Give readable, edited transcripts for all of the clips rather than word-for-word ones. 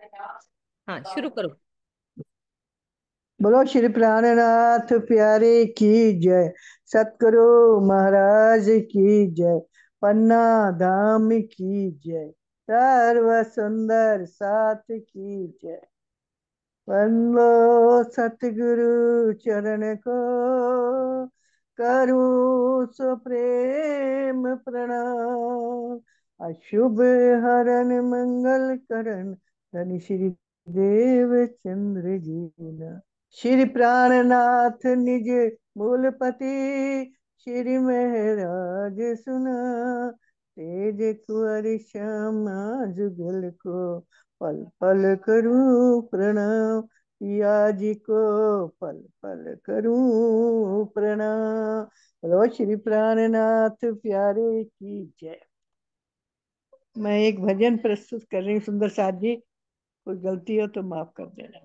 हाँ, शुरू करो। बोलो श्री प्राणनाथ प्यारे की जय। सतगुरु महाराज की जय। पन्ना धाम की जय। सर्व सुंदर साथ की जय। वंदो सतगुरु चरण को, करूं सो प्रेम प्रणाम। अशुभ हरण मंगल करण, धन श्री देव चंद्र जी ना। श्री प्राणनाथ निज मूलपति, श्री महराज सुना। तेज कुंवर श्यामा जुगल को, पल पल करूं प्रणाम। पिया जी को पल पल करूं प्रणाम। बोलो श्री प्राणनाथ प्यारे की जय। मैं एक भजन प्रस्तुत कर रही हूँ सुंदर साथ जी। कोई गलती हो तो माफ कर देना।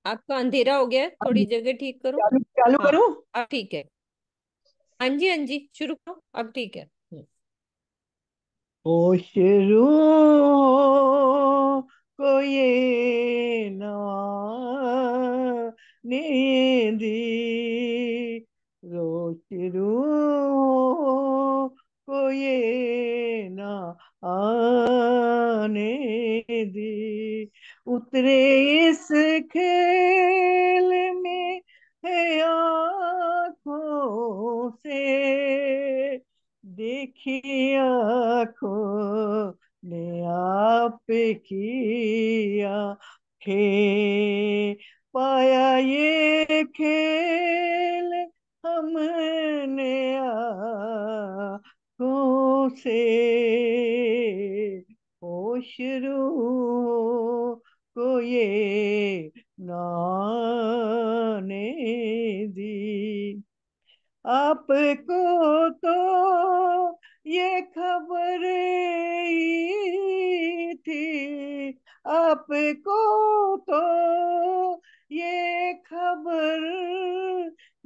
आपका अंधेरा हो गया है, थोड़ी जगह ठीक करो। चालू चालू हाँ, करूं। अब ठीक है। हाँ जी, हाँ जी, शुरू करो, अब ठीक है। शुरू को ये नवाने दी, शुरू को ये ना आने दी। उतरे इस खेल में है आँखों से, देखी आँखों ने आप की आँखें, पाया ये खेल हमने आँखों से। ओ शुरू को ये नाने दी। आपको तो ये खबर ही थी, आपको तो ये खबर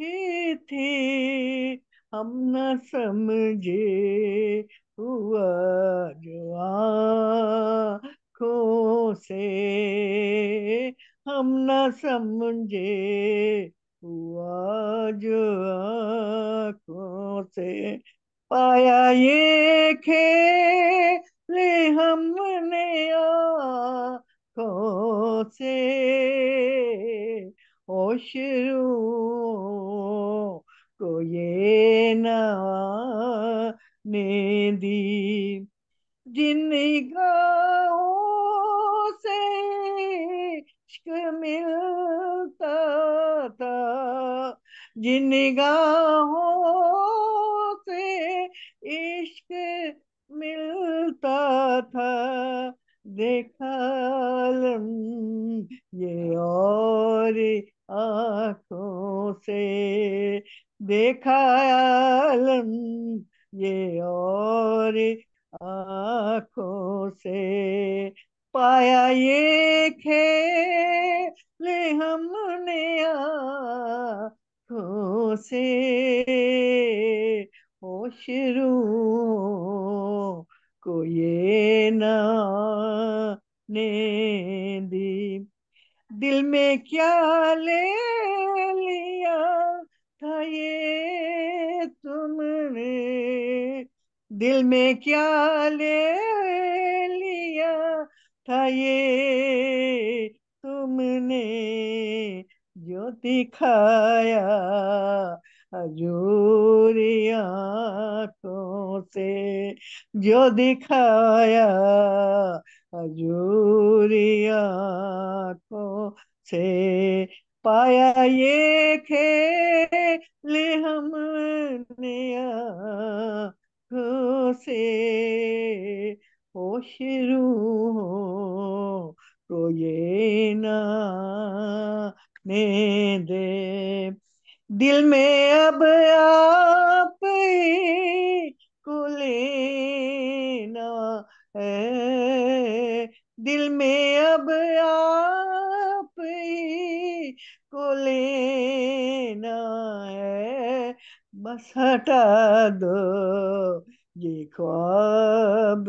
ही थी, हम न समझे हुआ जो आँखों से, हम न समझे हुआ जो आँखों से। पाया ये खेल हमने आँखों से। ओ शुरू को ये ने दी। जिन निगाहों से इश्क मिलता था, जिन निगाहों से इश्क मिलता था, देखा लम ये और आँखों से, देखा आलम ये और आँखों से। पाया ये खेल हमने आँखों से। ओ शुरू को ये ना ने दी। दिल में क्या ले लिया था ये तुमने, दिल में क्या ले लिया था ये तुमने, जो दिखाया हजूरी आंखों से, जो दिखाया हजूरी आंखों से। पाया ये खेल हमने आँखों से। ओ शुरू को ये ना ने दे। दिल में अब आप ही को लेना है, दिल में अब आप ही को लेना है। बस हटा दो ये ख्वाब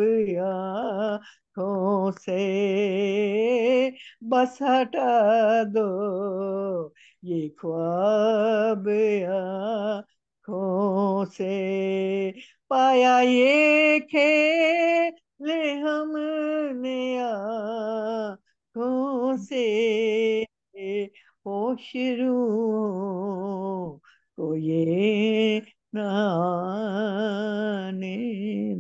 आँखों से बस हटा दो ये ख्वाब आँखों से, पाया ये खेल हमने आँखों से, होश रूहों को ये न आने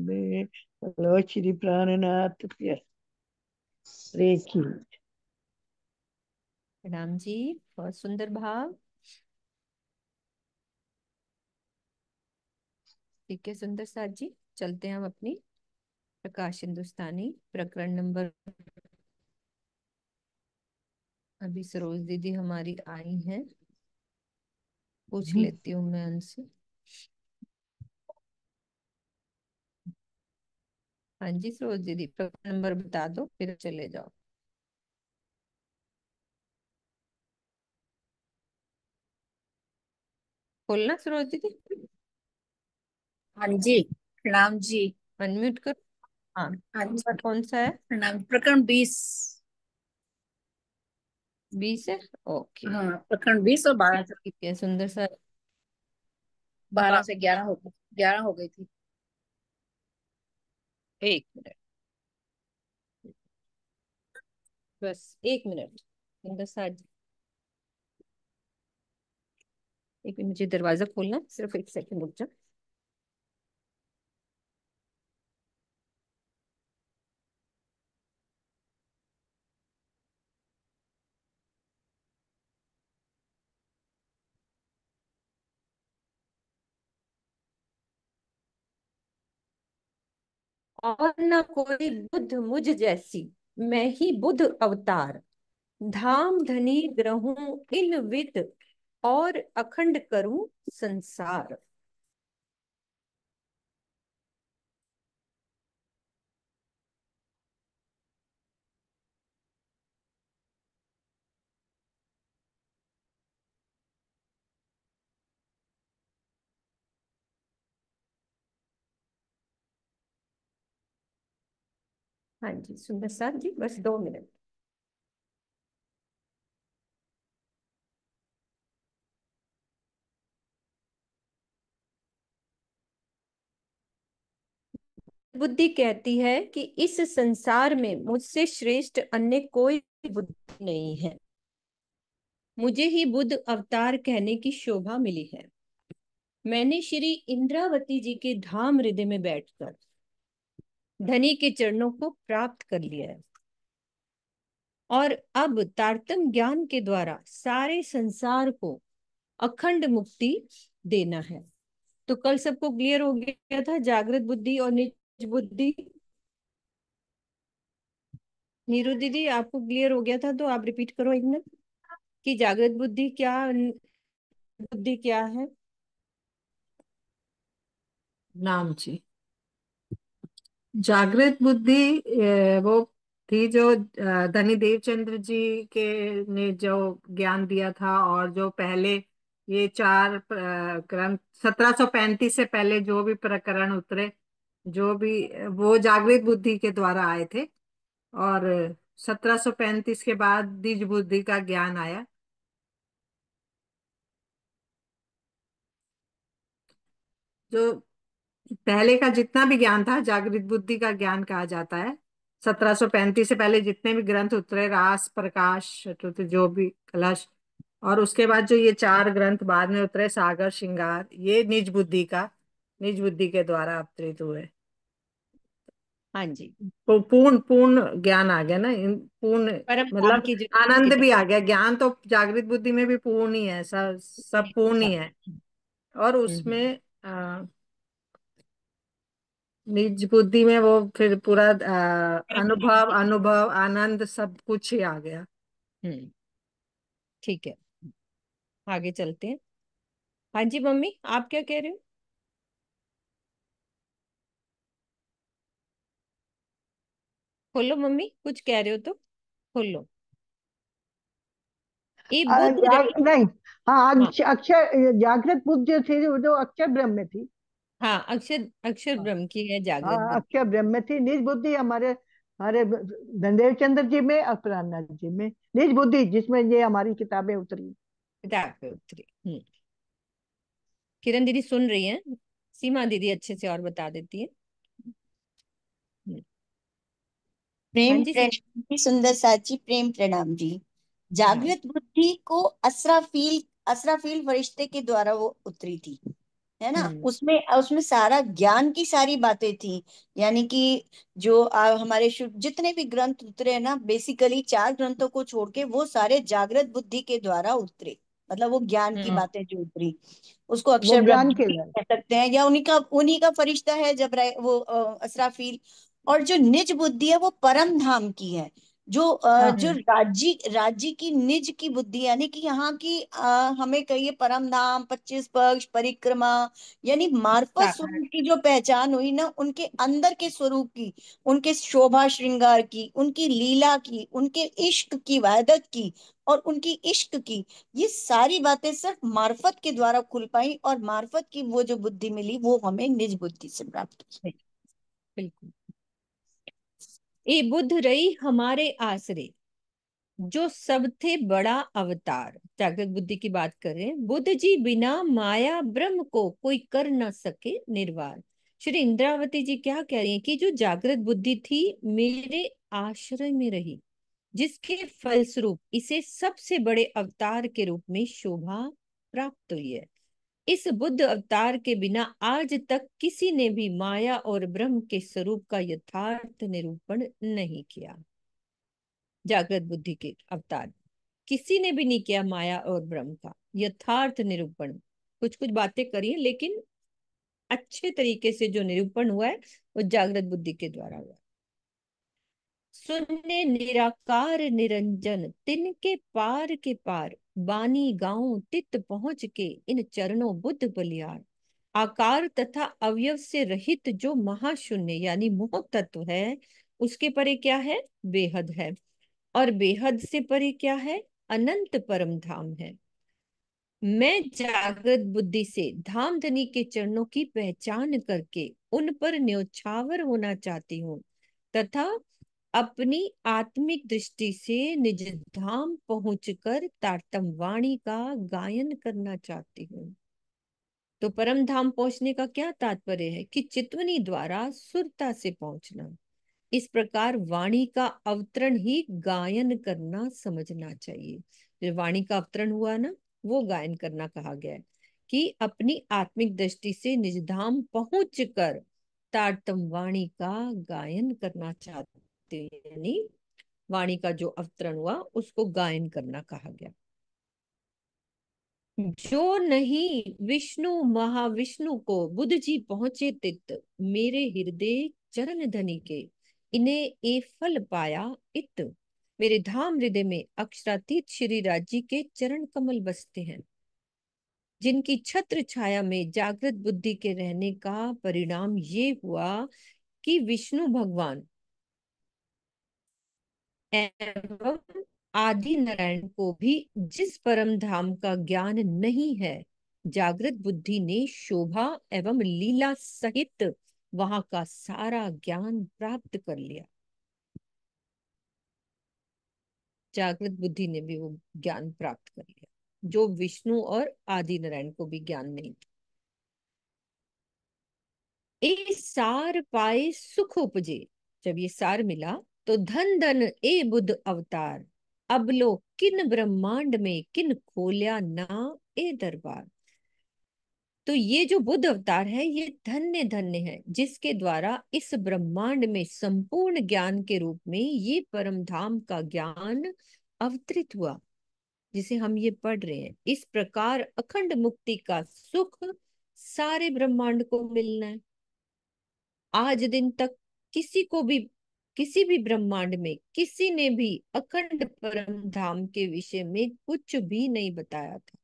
दे। बोलो श्री प्राणनाथ प्रे की। राम जी, बहुत सुंदर भाव। ठीक है सुंदर साथ जी, चलते हैं हम अपनी प्रकाश हिंदुस्तानी प्रकरण नंबर। अभी सरोज दीदी हमारी आई हैं, पूछ लेती हूँ मैं उनसे। हाँ जी सरोज दीदी, प्रकरण नंबर बता दो फिर चले जाओ। बोलना सरोज दीदी। हाँ जी, प्रणाम जी। अनम्यूट करो। हाँ, हाँ नंबर जी, कौन सा है? प्रणाम। प्रकरण 20। 20 है। ओके। हाँ, प्रकरण 20 और 12 से। ठीक है सुंदर सा। 12 से 11 हो गई, 11 हो गई थी। एक मिनट, बस एक मिनट सुंदर सा जी। एक मिनट, मुझे दरवाजा खोलना है, सिर्फ एक सेकंड रुक जाओ। और न कोई बुद्ध मुझ जैसी, मैं ही बुद्ध अवतार, धाम धनी ग्रहूं इन विद, और अखंड करूं संसार। हाँ जी सुंदर साथ जी, बस 2 मिनट। बुद्धि कहती है कि इस संसार में मुझसे श्रेष्ठ अन्य कोई बुद्धि नहीं है, मुझे ही बुद्ध अवतार कहने की शोभा मिली है। मैंने श्री इंद्रावती जी के धाम हृदय में बैठकर धनी के चरणों को प्राप्त कर लिया है, और अब तारतम ज्ञान के द्वारा सारे संसार को अखंड मुक्ति देना है। तो कल सबको क्लियर हो गया था जागृत बुद्धि और निज बुद्धि। नीरू दीदी आपको क्लियर हो गया था, तो आप रिपीट करो एक मिनट कि जागृत बुद्धि क्या, बुद्धि क्या है। नाम जी, जागृत बुद्धि वो थी जो धनी देवचंद्र जी के ने जो ज्ञान दिया था, और जो पहले ये चार ग्रंथ 1735 से पहले जो भी प्रकरण उतरे, जो भी वो जागृत बुद्धि के द्वारा आए थे। और 1735 के बाद द्विज बुद्धि का ज्ञान आया। जो पहले का जितना भी ज्ञान था जागृत बुद्धि का ज्ञान कहा जाता है। 1735 से पहले जितने भी ग्रंथ उतरे, रास, प्रकाश, चतुर्थ, जो भी, कलश, और उसके बाद जो ये चार ग्रंथ बाद में उतरे, सागर, श्रृंगार, ये निज बुद्धि के द्वारा अवतरित हुए। हाँ जी, पूर्ण पूर्ण ज्ञान आ गया ना, पूर्ण परम धाम मतलब की जो आनंद भी आ किताब गया। ज्ञान तो जागृत बुद्धि में भी पूर्ण ही है, सब सब पूर्ण ही है। और हम्म। उसमें निज बुद्धि में वो फिर पूरा परम धाम अनुभव की। अनुभव आनंद सब कुछ ही आ गया। हम्म। ठीक है, आगे चलते हैं। हाँ जी मम्मी, आप क्या कह रहे हो? खोलो मम्मी, कुछ कह रहे हो तो खोलो। ये बुद्ध रही। नहीं, हाँ, हाँ अक्षर जागृत बुद्ध जो थी, जो अक्षर ब्रह्म में थी। हाँ, अक्षर अक्षर हाँ, ब्रह्म की है जागृत हाँ, बुद्धि। अक्षर ब्रह्म में थी। निज बुद्धि हमारे अरे धनदेव चंद्र जी में और प्राणनाथ जी में, निज बुद्धि जिसमें ये हमारी किताबें उतरी। किताब पे उतरी। किरण दीदी सुन रही हैं, सीमा दीदी अच्छे से और बता देती है। हम्म, हाँ प्रेम जी सीमा। प्रणाम जी, सुंदर साची, प्रेम प्रणाम जी। हाँ। जागृत बुद्धि को असराफील फरिश्ते के द्वारा वो उतरी थी, है ना। हम्म। उसमें उसमें सारा ज्ञान की सारी बातें थी। यानी कि जो हमारे शुद्ध जितने भी ग्रंथ उतरे हैं ना, बेसिकली 4 ग्रंथों को छोड़ के वो सारे जागृत बुद्धि के द्वारा उतरे। मतलब वो ज्ञान की हम्म। बातें जो उतरी, उसको वो अक्षर ज्ञान ब्रह्म के भी लिए। कह सकते हैं, या उन्हीं का फरिश्ता है जब वो असराफील। और जो निज बुद्धि है वो परम धाम की है। हाँ जो राज्य की निज की बुद्धि, यानी कि यहाँ की हमें कहिए परम धाम, 25 पक्ष परिक्रमा, यानी मार्फत साकार। स्वरूप की जो पहचान हुई ना, उनके अंदर के स्वरूप की, उनके शोभा श्रृंगार की, उनकी लीला की, उनके इश्क की, वादत की, और उनकी इश्क की, ये सारी बातें सिर्फ मार्फत के द्वारा खुल पाई। और मार्फत की वो जो बुद्धि मिली वो हमें निज बुद्धि से प्राप्त की। बिल्कुल। ये बुद्ध रही हमारे आसरे, जो सबसे बड़ा अवतार। जागृत बुद्धि की बात करें, बुद्ध जी बिना माया ब्रह्म को कोई कर न सके निर्वाण। श्री इंद्रावती जी क्या कह रही हैं कि जो जागृत बुद्धि थी मेरे आश्रय में रही, जिसके फलस्वरूप इसे सबसे बड़े अवतार के रूप में शोभा प्राप्त हुई है। इस बुद्ध अवतार के बिना आज तक किसी ने भी माया और ब्रह्म के स्वरूप का यथार्थ निरूपण नहीं किया। जागृत बुद्धि के अवतार किसी ने भी नहीं किया माया और ब्रह्म का यथार्थ निरूपण। कुछ कुछ बातें करी हैं, लेकिन अच्छे तरीके से जो निरूपण हुआ है वो जागृत बुद्धि के द्वारा हुआ है। सुनने निराकार निरंजन तिनके पार के पार, बानी गाऊं तित पहुंच के इन चरणों बुद्ध बलियार। आकार तथा अवयव से रहित जो महाशून्य यानी मोह तत्व है, उसके परे क्या है? बेहद है। और बेहद से परे क्या है? अनंत परम धाम है। मैं जागृत बुद्धि से धाम धनी के चरणों की पहचान करके उन पर न्योछावर होना चाहती हूँ, तथा अपनी आत्मिक दृष्टि से निज धाम पहुंचकर तारतम वाणी का गायन करना चाहती हूँ। तो परम धाम पहुंचने का क्या तात्पर्य है? कि चितवनी द्वारा सुरता से पहुंचना। इस प्रकार वाणी का अवतरण ही गायन करना समझना चाहिए। जो वाणी का अवतरण हुआ ना, वो गायन करना कहा गया है। कि अपनी आत्मिक दृष्टि से निजधाम पहुंच कर तारतम वाणी का गायन करना चाहते हैं, यानी वाणी का जो अवतरण हुआ उसको गायन करना कहा गया। जो नहीं विष्णु महाविष्णु को बुद्ध जी पहुंचे तित, मेरे हृदय चरण धनी के इन्हें ए फल पाया इत। मेरे धाम हृदय में अक्षरातीत श्री राजी के चरण कमल बसते हैं, जिनकी छत्र छाया में जागृत बुद्धि के रहने का परिणाम ये हुआ कि विष्णु भगवान एवं आदि नारायण को भी जिस परम धाम का ज्ञान नहीं है, जागृत बुद्धि ने शोभा एवं लीला सहित वहां का सारा ज्ञान प्राप्त कर लिया। जागृत बुद्धि ने भी वो ज्ञान प्राप्त कर लिया जो विष्णु और आदि नारायण को भी ज्ञान नहीं था। ए सार पाए सुख उपजे, जब ये सार मिला तो धन धन ए बुद्ध अवतार, अब लो किन ब्रह्मांड में किन खोल्या ना ए दरबार। तो ये जो बुद्ध अवतार है ये धन्य धन्य है, जिसके द्वारा इस ब्रह्मांड में संपूर्ण ज्ञान के रूप में ये परम धाम का ज्ञान अवतरित हुआ, जिसे हम ये पढ़ रहे हैं। इस प्रकार अखंड मुक्ति का सुख सारे ब्रह्मांड को मिलना है। आज दिन तक किसी को भी किसी भी ब्रह्मांड में किसी ने भी अखंड परम धाम के विषय में कुछ भी नहीं बताया था।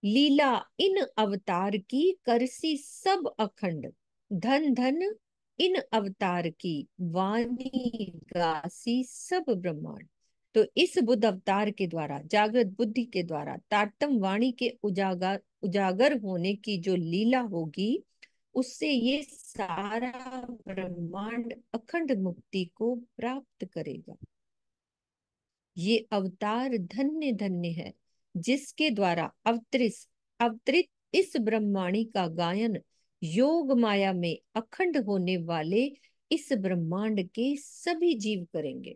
लीला इन अवतार की करसी सब अखंड, धन धन इन अवतार की वाणी गासी सब ब्रह्मांड। तो इस बुद्ध अवतार के द्वारा जागृत बुद्धि के द्वारा तारतम वाणी के उजागर उजागर होने की जो लीला होगी, उससे ये सारा ब्रह्मांड अखंड मुक्ति को प्राप्त करेगा। ये अवतार धन्य धन्य है जिसके द्वारा अवतरित इस ब्रह्माणी का गायन योग माया में अखंड होने वाले इस ब्रह्मांड के सभी जीव करेंगे।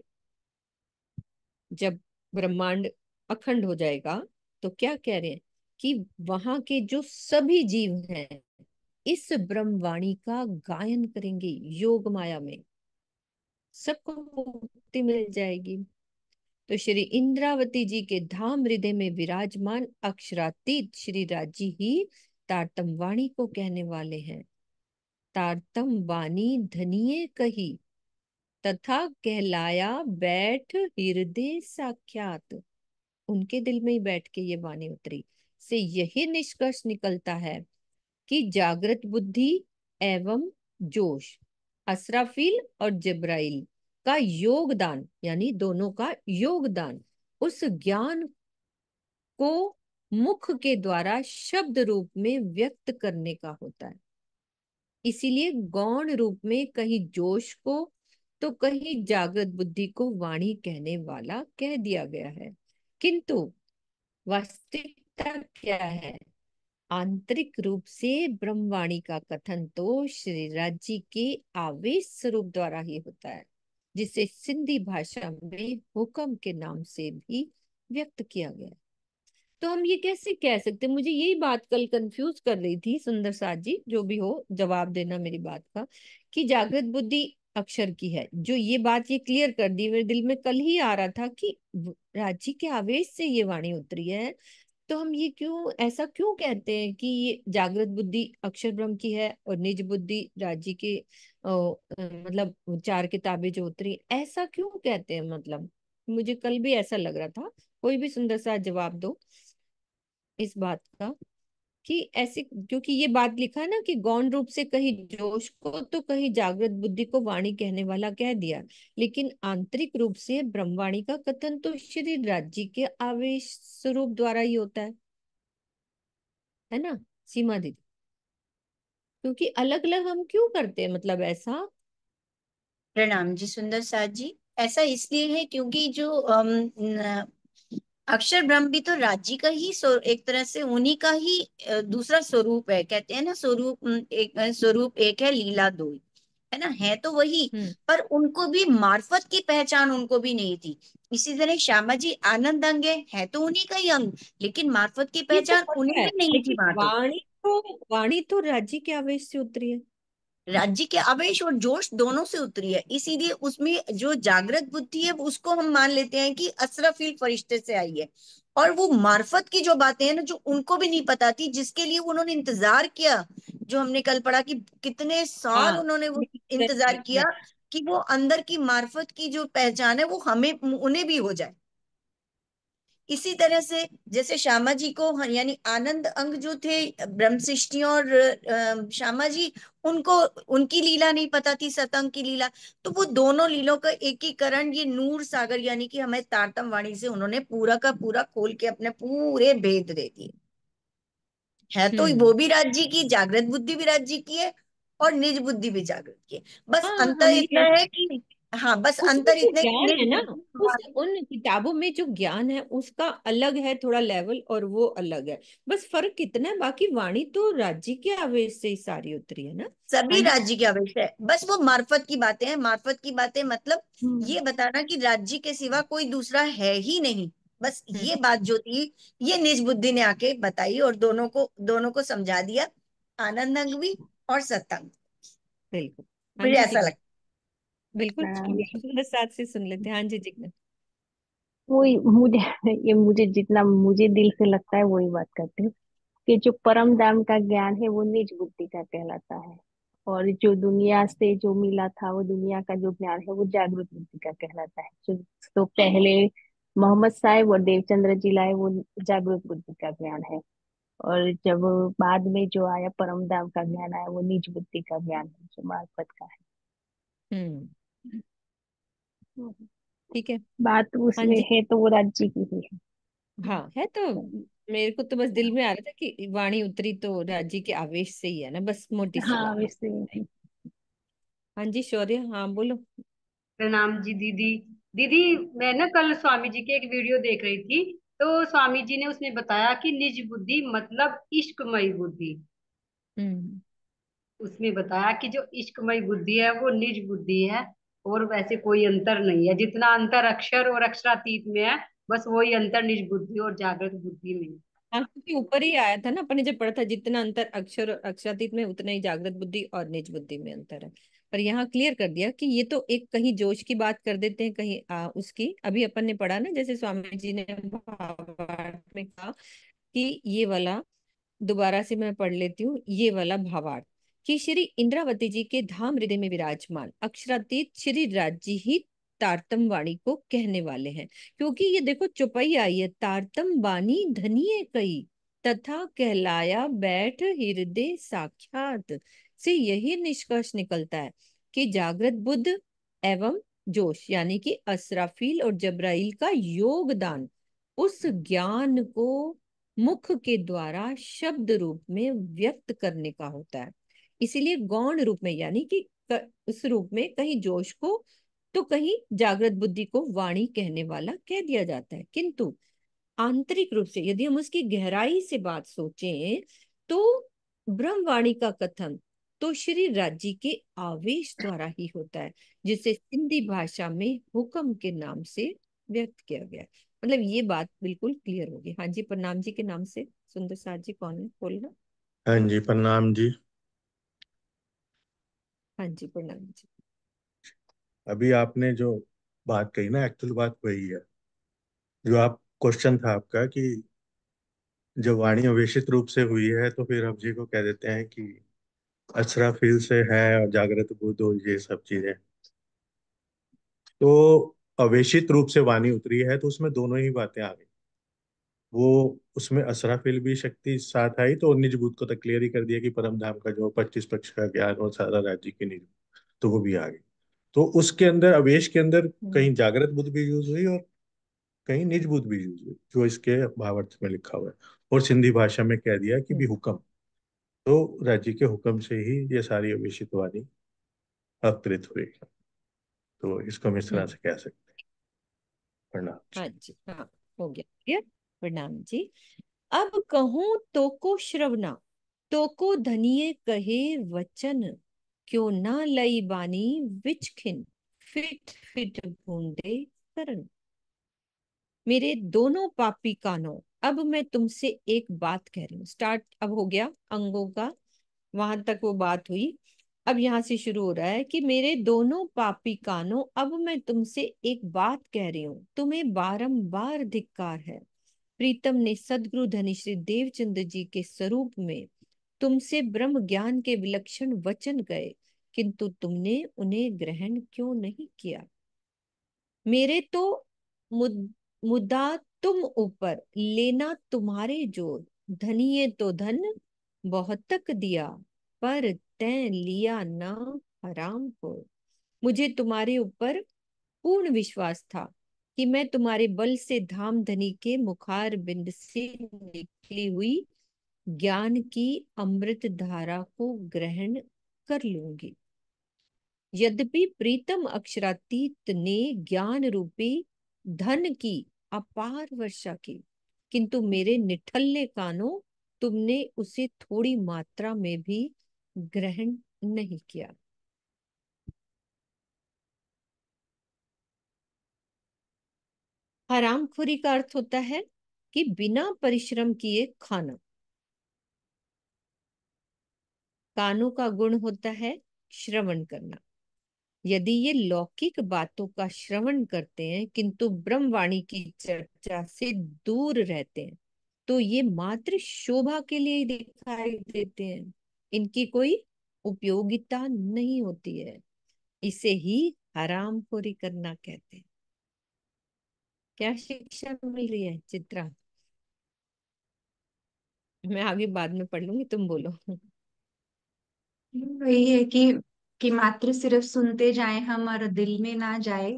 जब ब्रह्मांड अखंड हो जाएगा तो क्या कह रहे हैं कि वहां के जो सभी जीव हैं इस ब्रह्मवाणी का गायन करेंगे योग माया में, सबको मुक्ति मिल जाएगी। तो श्री इंद्रावती जी के धाम हृदय में विराजमान अक्षरातीत श्री राजी ही तारतम वाणी को कहने वाले हैं। तारतम वाणी धनिये कही तथा कहलाया बैठ हृदय साक्षात। उनके दिल में ही बैठ के ये वाणी उतरी। से यही निष्कर्ष निकलता है कि जागृत बुद्धि एवं जोश, असराफील और जब्राइल का योगदान, यानी दोनों का योगदान उस ज्ञान को मुख के द्वारा शब्द रूप में व्यक्त करने का होता है। इसीलिए गौण रूप में कहीं जोश को तो कहीं जागृत बुद्धि को वाणी कहने वाला कह दिया गया है। किंतु वास्तविकता क्या है? आंतरिक रूप से ब्रह्मवाणी का कथन तो श्री राज्य के आवेश स्वरूप द्वारा ही होता है, जिसे सिंधी भाषा में हुक्म के नाम से भी व्यक्त किया गया है। तो हम ये कैसे कह सकते, मुझे यही बात कल कंफ्यूज कर रही थी सुंदर साथ जी, जो भी हो जवाब देना मेरी बात का, कि जागृत बुद्धि अक्षर की है, जो ये बात ये क्लियर कर दी। मेरे दिल में कल ही आ रहा था कि राज्य के आवेश से ये वाणी उतरी है, तो हम ये क्यों, ऐसा क्यों कहते हैं कि ये जागृत बुद्धि अक्षर ब्रह्म की है और निज बुद्धि राज्य के मतलब चार किताबें जो उतरी, ऐसा क्यों कहते हैं? मतलब मुझे कल भी ऐसा लग रहा था। कोई भी सुंदर सा जवाब दो इस बात का कि ऐसे, क्योंकि ये बात लिखा है ना कि गौण रूप से कहीं जोश को तो कहीं जागृत बुद्धि को वाणी कहने वाला कह दिया, लेकिन आंतरिक रूप से ब्रह्मवाणी का कथन तो श्री राज्य के आवेश स्वरूप द्वारा ही होता है ना सीमा दीदी? क्योंकि अलग अलग हम क्यों करते हैं, मतलब ऐसा? प्रणाम जी सुंदर साथ जी। ऐसा इसलिए है क्योंकि जो अक्षर ब्रह्म भी तो राज्य का ही एक तरह से उन्हीं का ही दूसरा स्वरूप है। कहते हैं ना स्वरूप एक स्वरूप एक है, लीला दो, है ना, है तो वही, हम्म। पर उनको भी मार्फत की पहचान उनको भी नहीं थी। इसी तरह श्यामा जी आनंद अंग है तो उन्हीं का ही अंग, लेकिन मार्फत की ये तो पहचान पता उन्हें है, भी नहीं थी लेकिन वहां तो। वाणी तो राज्य के आवेश से उतरी है। राज्य के आवेश और जोश दोनों से उतरी है, इसीलिए उसमें जो जागृत बुद्धि है उसको हम मान लेते हैं कि असराफील फरिश्ते से आई है। और वो मार्फत की जो बातें हैं ना, जो उनको भी नहीं पता थी, जिसके लिए उन्होंने इंतजार किया, जो हमने कल पढ़ा कि कितने साल हाँ, उन्होंने वो इंतजार किया right. कि वो अंदर की मार्फत की जो पहचान है वो हमें उन्हें भी हो जाए। इसी तरह से जैसे श्यामा जी को यानी आनंद अंग जो थे ब्रह्म सृष्टि और श्यामा जी, उनको उनकी लीला नहीं पता थी, सतंग की लीला। तो वो दोनों लीलों का एकीकरण ये नूर सागर यानी कि हमें तारतम वाणी से उन्होंने पूरा का पूरा खोल के अपने पूरे भेद दे दिए। है तो हम्म। वो भी राज्य की, जागृत बुद्धि भी राज्य की है और निज बुद्धि भी जागृत की है। बस हाँ, अंतर हम ये इतना है ऐसे, कि, हाँ बस उसमें अंतर जो इतना है कि ज्ञान है निज ना, उस बुद्धि। उन किताबों में जो ज्ञान है उसका अलग है थोड़ा लेवल, और वो अलग है। बस फर्क कितना है, बाकी वाणी तो राज्य के आवेश से ही सारी उतरी है ना। हाँ सभी जी। राज्य की आवश्यक है, बस वो मार्फत की बातें हैं। मार्फत की बातें मतलब हम्म। ये बताना कि राज्य के सिवा कोई दूसरा है ही नहीं। बस हम्म। ये बात जो थी, ये निज बुद्धि ने आके बताई और दोनों को समझा दिया, आनंद अंग भी और सत्संग। बिल्कुल। हाँ मुझे जी ऐसा जिग्ना, लगता बिल्कुल प्रणाम बिल्कुल जी। सुंदर साथ से सुन लेते हैं। हाँ जी जिग्ना। वही मुझे ये मुझे जितना मुझे दिल से लगता है वही बात करती हूँ कि जो परम धाम का ज्ञान है वो निज बुद्धि का कहलाता है, और जो दुनिया से जो मिला था वो दुनिया का जो ज्ञान है वो जागृत बुद्धि का कहलाता है। जो तो पहले मोहम्मद साहब और देवचंद्र जी लाए वो जागृत बुद्धि का ज्ञान है, और जब बाद में जो आया परम धाम का ज्ञान आया वो निज बुद्धि का ज्ञान है जो मार्फत का हम्म। है। ठीक है। बात हाँ उसमें जी। है तो वो राज्य की ही हाँ है तो, है। मेरे को तो बस दिल में आ रहा था कि वाणी उतरी तो राजी के आवेश से ही है ना, बस मोटी सी हाँ बात है। वैसे। हाँ जी शौर्य, हाँ बोलो। प्रणाम जी दीदी। दीदी, मैं ना कल स्वामी जी की एक वीडियो देख रही थी। तो स्वामी जी ने उसमें बताया कि निज बुद्धि मतलब इश्कमयी बुद्धि। हम्म। उसमें बताया कि जो इश्कमयी बुद्धि है वो निज बुद्धि है। और वैसे कोई अंतर नहीं है, जितना अंतर अक्षर और अक्षरातीत में है, बस वही अंतर निज बुद्धि और जागृत बुद्धि में है। हाँ, क्योंकि ऊपर ही आया था ना, अपन ने जब पढ़ा था, जितना अंतर अक्षर और अक्षरातीत में उतना ही जागृत बुद्धि और निज बुद्धि में अंतर है। पर यहाँ क्लियर कर दिया कि ये तो एक कहीं जोश की बात कर देते हैं, कहीं उसकी अभी अपन ने पढ़ा ना, जैसे स्वामी जी ने भावार्थ में कहा कि ये वाला, दोबारा से मैं पढ़ लेती हूँ ये वाला भावार्थ, कि श्री इंद्रावती जी के धाम हृदय में विराजमान अक्षरातीत श्री राज्य ही तारतम वाणी को कहने वाले हैं। क्योंकि ये देखो चौपाई आई है, तारतम बानी धनिये कई, तथा कहलाया बैठ हृदय साक्षात, से यही निष्कर्ष निकलता है कि जागृत बुद्ध एवं जोश यानी कि असराफील और जब्राइल का योगदान उस ज्ञान को मुख के द्वारा शब्द रूप में व्यक्त करने का होता है। इसीलिए गौण रूप में यानी कि उस रूप में कहीं जोश को तो कहीं जागृत बुद्धि को वाणी कहने वाला कह दिया जाता है। किंतु आंतरिक रूप से यदि हम उसकी गहराई से बात सोचें तो ब्रह्मवाणी का कथन तो श्री राज्य के आवेश द्वारा ही होता है, जिसे सिंधी भाषा में हुक्म के नाम से व्यक्त किया गया है। मतलब ये बात बिल्कुल क्लियर होगी। हाँ जी, प्रणाम जी के नाम से सुंदर साथ जी कौन है बोलना। हाँ जी, प्रणाम जी। हाँ जी प्रणाम जी। अभी आपने जो बात कही ना, एक्चुअल बात वही है जो आप क्वेश्चन था आपका, कि जब वाणी अवेशित रूप से हुई है तो फिर हम जी को कह देते हैं कि अचरा फील से है और जागृत बुद्ध और ये सब चीजें। तो अवेशित रूप से वाणी उतरी है तो उसमें दोनों ही बातें आ गई। वो उसमें असराफिल भी शक्ति साथ आई, तो निज बुद्ध को तो क्लियर ही कर दिया कि परम धाम का जो 25 पक्ष का ज्ञान और सारा राज्य की निज, तो वो भी आ गई। तो उसके अंदर अवेश के अंदर हम्म। कहीं जागृत बुद्ध भी यूज हुई और कहीं निज बुद्ध भी यूज हुई, जो इसके भावार्थ में लिखा हुआ है। और सिंधी भाषा में कह दिया कि भी हम्म। हुक्म, तो राज्य के हुक्म से ही ये सारी अवेशित वाणी अवतरित हुई। तो इसको हम इस तरह हम्म। से कह सकते हैं। प्रणाम जी। हाँ जी, हाँ हो गया क्लियर। प्रणाम जी। अब कहूं तो को श्रवणा, तो को धनिये कहे वचन, क्यों ना लई बानी विचखिन, फिट फिट बूंदे करन। मेरे दोनों पापी कानों, अब मैं तुमसे एक बात कह रही हूँ। स्टार्ट अब हो गया अंगों का, वहां तक वो बात हुई। अब यहाँ से शुरू हो रहा है कि मेरे दोनों पापी कानों, अब मैं तुमसे एक बात कह रही हूँ, तुम्हें बारंबार धिक्कार है। प्रीतम ने सदगुरु धनी श्री देवचंद्र जी के स्वरूप में तुमसे ब्रह्म ज्ञान के विलक्षण वचन गए, किंतु तुमने उन्हें ग्रहण क्यों नहीं किया। मेरे तो मुद्दा तुम ऊपर लेना तुम्हारे जोर, धनिये तो धन बहुतक दिया, पर तैं लिया ना हराम को। मुझे तुम्हारे ऊपर पूर्ण विश्वास था कि मैं तुम्हारे बल से धाम धनी के मुखार बिंद से निकली हुई ज्ञान की अमृत धारा को ग्रहण कर लूंगी। यद्यपि प्रीतम अक्षरातीत ने ज्ञान रूपी धन की अपार वर्षा की, किंतु मेरे निठल्ले कानों, तुमने उसे थोड़ी मात्रा में भी ग्रहण नहीं किया। हरामखोरी का अर्थ होता है कि बिना परिश्रम किए खाना। कानों का गुण होता है श्रवण करना। यदि ये लौकिक बातों का श्रवण करते हैं किंतु ब्रह्मवाणी की चर्चा से दूर रहते हैं, तो ये मात्र शोभा के लिए ही दिखाई देते हैं, इनकी कोई उपयोगिता नहीं होती है। इसे ही हरामखोरी करना कहते हैं। क्या शिक्षा मिल रही है चित्रा? मैं आगे बाद में पढ़ लूंगी, तुम बोलो। वही है कि मात्र सिर्फ सुनते जाएं हम और दिल में ना जाए।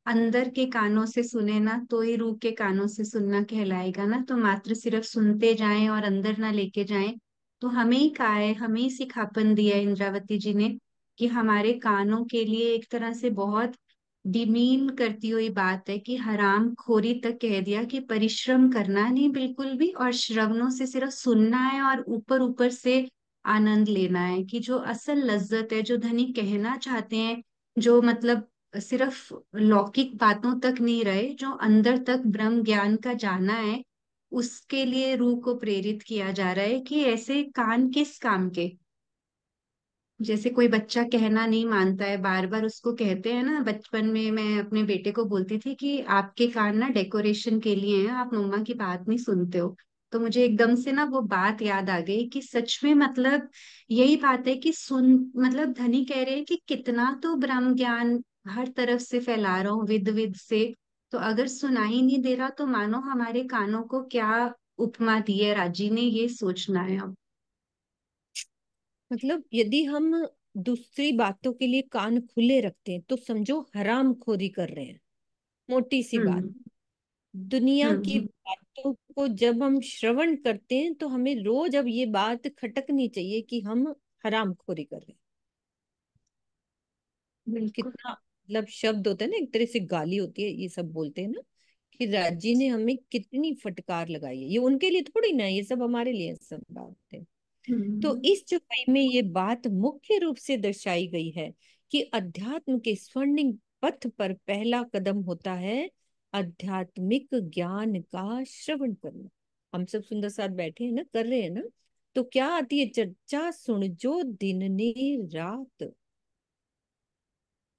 अंदर के कानों से सुने ना तो ही रूह के कानों से सुनना कहलाएगा ना। तो मात्र सिर्फ सुनते जाएं और अंदर ना लेके जाएं। तो हमें ही कहा है, हमें ही सिखापन दिया है इंद्रावती जी ने कि हमारे कानों के लिए एक तरह से बहुत डिमीन करती हुई बात है कि हराम खोरी तक कह दिया कि परिश्रम करना नहीं बिल्कुल भी, और श्रवणों से सिर्फ सुनना है और ऊपर ऊपर से आनंद लेना है। कि जो असल लज्जत है, जो धनी कहना चाहते हैं, जो मतलब सिर्फ लौकिक बातों तक नहीं रहे, जो अंदर तक ब्रह्म ज्ञान का जाना है, उसके लिए रूह को प्रेरित किया जा रहा है कि ऐसे कान किस काम के। जैसे कोई बच्चा कहना नहीं मानता है, बार बार उसको कहते हैं ना। बचपन में मैं अपने बेटे को बोलती थी कि आपके कान ना डेकोरेशन के लिए हैं, आप मम्मा की बात नहीं सुनते हो। तो मुझे एकदम से ना वो बात याद आ गई कि सच में मतलब यही बात है कि सुन, मतलब धनी कह रहे हैं कि कितना तो ब्रह्म ज्ञान हर तरफ से फैला रहा हूँ विद विद से। तो अगर सुनाई नहीं दे रहा तो मानो हमारे कानों को क्या उपमा दी है राजी ने, ये सोचना है अब। मतलब यदि हम दूसरी बातों के लिए कान खुले रखते हैं तो समझो हराम खोरी कर रहे हैं। मोटी सी बात। हम्म। दुनिया की हम्म। बातों को जब हम श्रवण करते हैं तो हमें रोज अब ये बात खटकनी चाहिए कि हम हराम खोरी कर रहे हैं। बिल्कुल। कितना मतलब शब्द होता है ना, एक तरह से गाली होती है, ये सब बोलते हैं ना कि राजी ने हमें कितनी फटकार लगाई है। ये उनके लिए थोड़ी ना, ये सब हमारे लिए सब बात है। तो हम्म। इस चौपाई में ये बात मुख्य रूप से दर्शाई गई है कि अध्यात्म के स्वर्णिम पथ पर पहला कदम होता है आध्यात्मिक ज्ञान का श्रवण करना। हम सब सुंदर साथ बैठे हैं ना, कर रहे हैं ना। तो क्या आती है चर्चा, सुन जो दिन ने रात,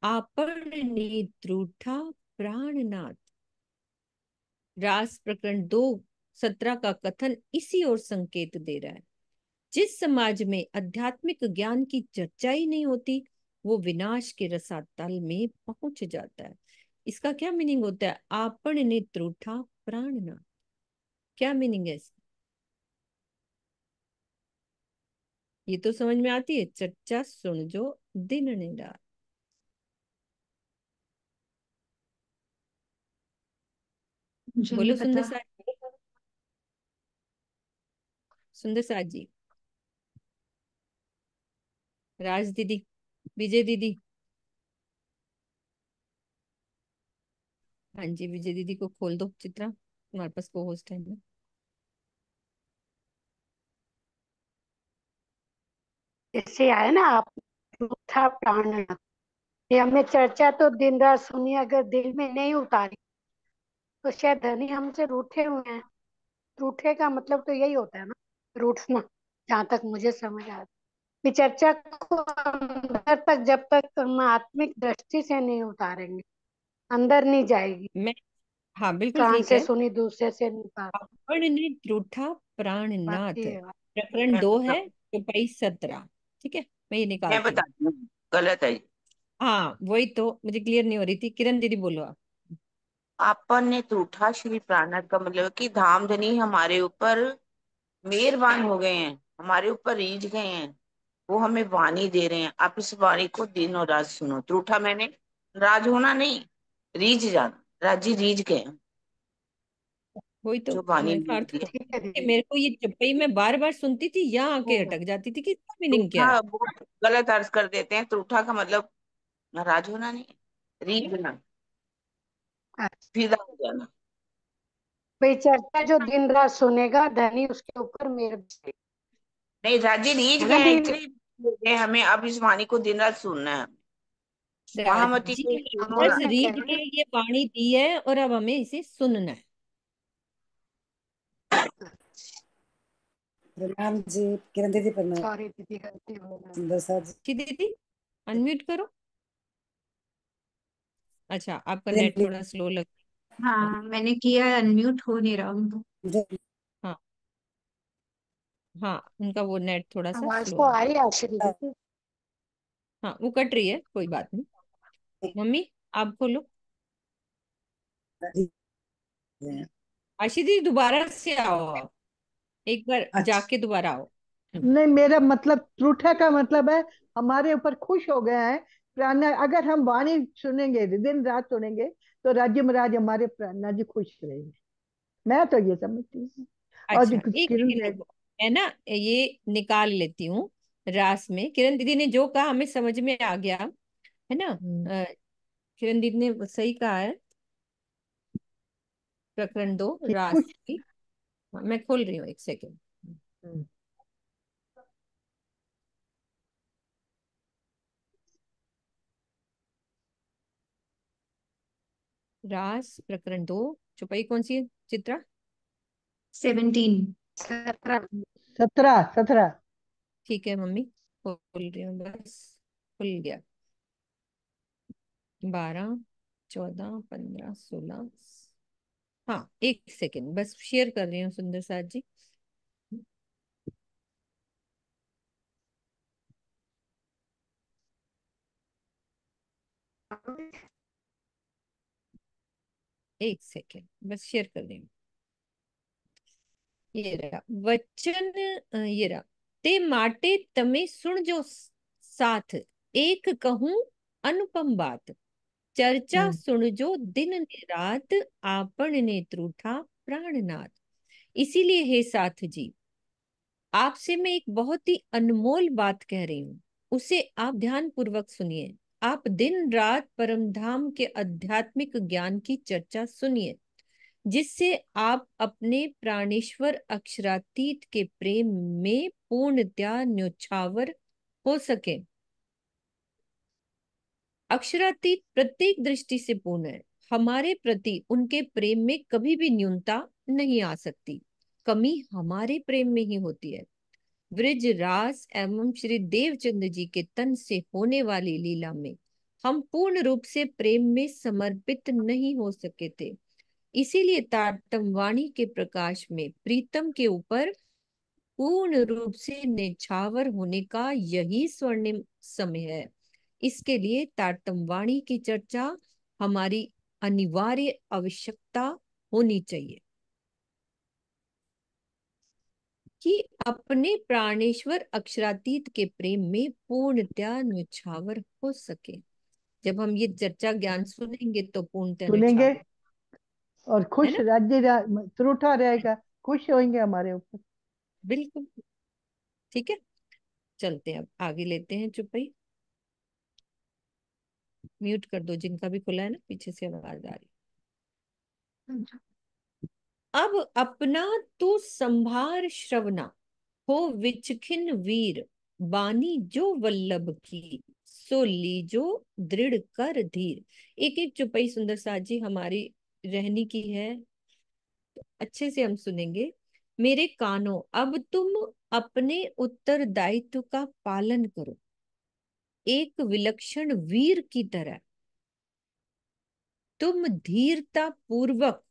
आपण ने त्रूठा प्राणनाथ। रास प्रकरण 2:17 का कथन इसी ओर संकेत दे रहा है। जिस समाज में आध्यात्मिक ज्ञान की चर्चा ही नहीं होती, वो विनाश के रसातल में पहुंच जाता है। इसका क्या मीनिंग होता है? आपण ने त्रूठा प्राणनाथ, क्या मीनिंग है इसका? ये तो समझ में आती है, चर्चा सुन जो दिन ने रात। मुझे नहीं बोलो सुंदर पता। साथ, सुंदर साथ जी, राज दीदी, विजय दीदी। हाँ जी, विजय दीदी को खोल दो चित्रा, तुम्हारे पास को होस्ट है ना। जैसे आया ना आप, था प्राण, ये हमने चर्चा तो दिन रात सुनी, अगर दिल में नहीं उतारी तो शायद धनी हमसे रूठे हुए हैं। रूठे का मतलब तो यही होता है ना, रूठना, जहां तक मुझे समझ आ रहा है। चर्चा को अंदर तक जब तक हम आत्मिक दृष्टि से नहीं उतारेंगे, अंदर नहीं जाएगी। मैं, हाँ बिल्कुल कान ठीक से है। सुनी, दूसरे से नहीं उतार। आपण ने रूठा बात प्राणनाथ, ये है। प्रकरण मैं 2 बता है, चौपाई 17। ठीक है, मैं ये मैं निकालती हूँ। बताती हूँ, गलत है। हाँ वही तो मुझे क्लियर नहीं हो रही थी। किरण दीदी बोलो आप। आपन ने रूठा श्री प्राणनाथ का मतलब है कि धामधनी हमारे ऊपर मेहरबान हो गए हैं, हमारे ऊपर रीझ गए हैं। वो हमें वाणी दे रहे हैं, आप इस वाणी को दिन और रात सुनो। रूठा मैंने नाराज होना नहीं, रीझ जाना, राजी रीझ गए हैं, वही तो जो वाणी मैं इसका मिल अर्थ दी है। ठीक है कि दीदी। मेरे को ये चौपाई मैं बार बार सुनती थी, यहाँ आके होगा। अटक जाती थी कि इसका मीनिंग क्या रूठा है। बहुत गलत अर्थ कर देते हैं। रूठा का मतलब नाराज होना नहीं, रीझना, अच्छा। फिदा हो जाना। भाई चर्चा जो दिन रात सुनेगा, धनी उसके ऊपर मेरे, नहीं, राजी रीझ है गए ना हैं, दीदी? इतने हमें अब इस वाणी को दिन रात सुनना है। महामती राजी को ने सुनो वही बस ना। मैं कह रीत रही के हूँ। ये वाणी दी है और अब हमें इसे सुनना है। प्रणाम जी, किरण दीदी प्रणाम। सॉरी दीदी, गलती हो गई। सुंदर सा जी। जी दीदी, अनम्यूट करो। अच्छा, आपका किरण नेट दीदी, थोड़ा स्लो लग। हाँ। हाँ मैंने किया है, अनम्यूट हो नहीं रहा उनको। हाँ। हाँ, उनका वो नेट थोड़ा सा आवाज स्लो को है। आ रही है आश्री दीदी? हाँ वो कट रही है, कोई बात नहीं। मम्मी आप खोलो। आशी दी दोबारा से आओ आप, एक बार अच्छा, जाके दोबारा आओ। नहीं मेरा मतलब रूठा का मतलब है हमारे ऊपर खुश हो गया है। प्राण, अगर हम वाणी सुनेंगे, दिन रात सुनेंगे, तो राज्य महाराज हमारे प्राणनाथ जी खुश रहेंगे। मैं तो ये समझती हूँ। और अच्छा, जो एक किरण सेकंड रह रुको, है ना, ये निकाल लेती हूँ। रास में किरण दीदी ने जो कहा हमें समझ में आ गया, है ना। अ, किरण दीदी ने सही कहा है। प्रकरण 2 कि रास खुश। की। मैं खोल रही हूँ, एक सेकंड। हम्म, रास प्रकरण 2। चौपाई कौन सी है चित्रा? 17। 17 17। ठीक है मम्मी, खोल रही हूँ बस। खुल गया। 12, 14, 15, 16। हाँ, एक सेकंड बस शेयर कर रही हूँ सुंदर साथ जी। एक सेकंड बस शेयर कर रही हूँ। ये रहा वचन। ये रहा। ते माटे तमे सुन जो साथ, एक कहूं अनुपम बात। चर्चा हम्म सुन जो दिन ने रात, आपन ने त्रूठा प्राणनाथ। इसीलिए हे साथ जी, आपसे मैं एक बहुत ही अनमोल बात कह रही हूँ, उसे आप ध्यान पूर्वक सुनिए। आप दिन रात परम धाम के आध्यात्मिक ज्ञान की चर्चा सुनिए, जिससे आप अपने प्राणेश्वर अक्षरातीत के प्रेम में पूर्णतया न्योछावर हो सके। अक्षरातीत प्रत्येक दृष्टि से पूर्ण है। हमारे प्रति उनके प्रेम में कभी भी न्यूनता नहीं आ सकती, कमी हमारे प्रेम में ही होती है। ब्रिज रास एवं श्री देवचंद्र जी के तन से होने वाली लीला में हम पूर्ण रूप से प्रेम में समर्पित नहीं हो सके थे। इसीलिए तारतम वाणी के प्रकाश में प्रीतम के ऊपर पूर्ण रूप से निछावर होने का यही स्वर्णिम समय है। इसके लिए तारतम वाणी की चर्चा हमारी अनिवार्य आवश्यकता होनी चाहिए, कि अपने प्राणेश्वर अक्षरातीत के प्रेम में पूर्णतया न्यौछावर हो सके। जब हम ये चर्चा ज्ञान सुनेंगे तो पूर्णतया सुनेंगे न्यौछावर, और है खुश ना। त्रुठा रहेगा, खुश होंगे हमारे ऊपर। बिल्कुल। ठीक है, चलते हैं अब आगे, लेते हैं चुप्पी। म्यूट कर दो जिनका भी खुला है ना, पीछे से आवाज आ रही। अब अपना तू संभार श्रवना, हो विचखिन वीर। बानी जो वल्लभ की, सो लीजो दृढ़ कर धीर। एक एक चौपाई सुंदर साथ जी हमारी रहनी की है, तो अच्छे से हम सुनेंगे। मेरे कानों, अब तुम अपने उत्तरदायित्व का पालन करो, एक विलक्षण वीर की तरह। तुम धीरता पूर्वक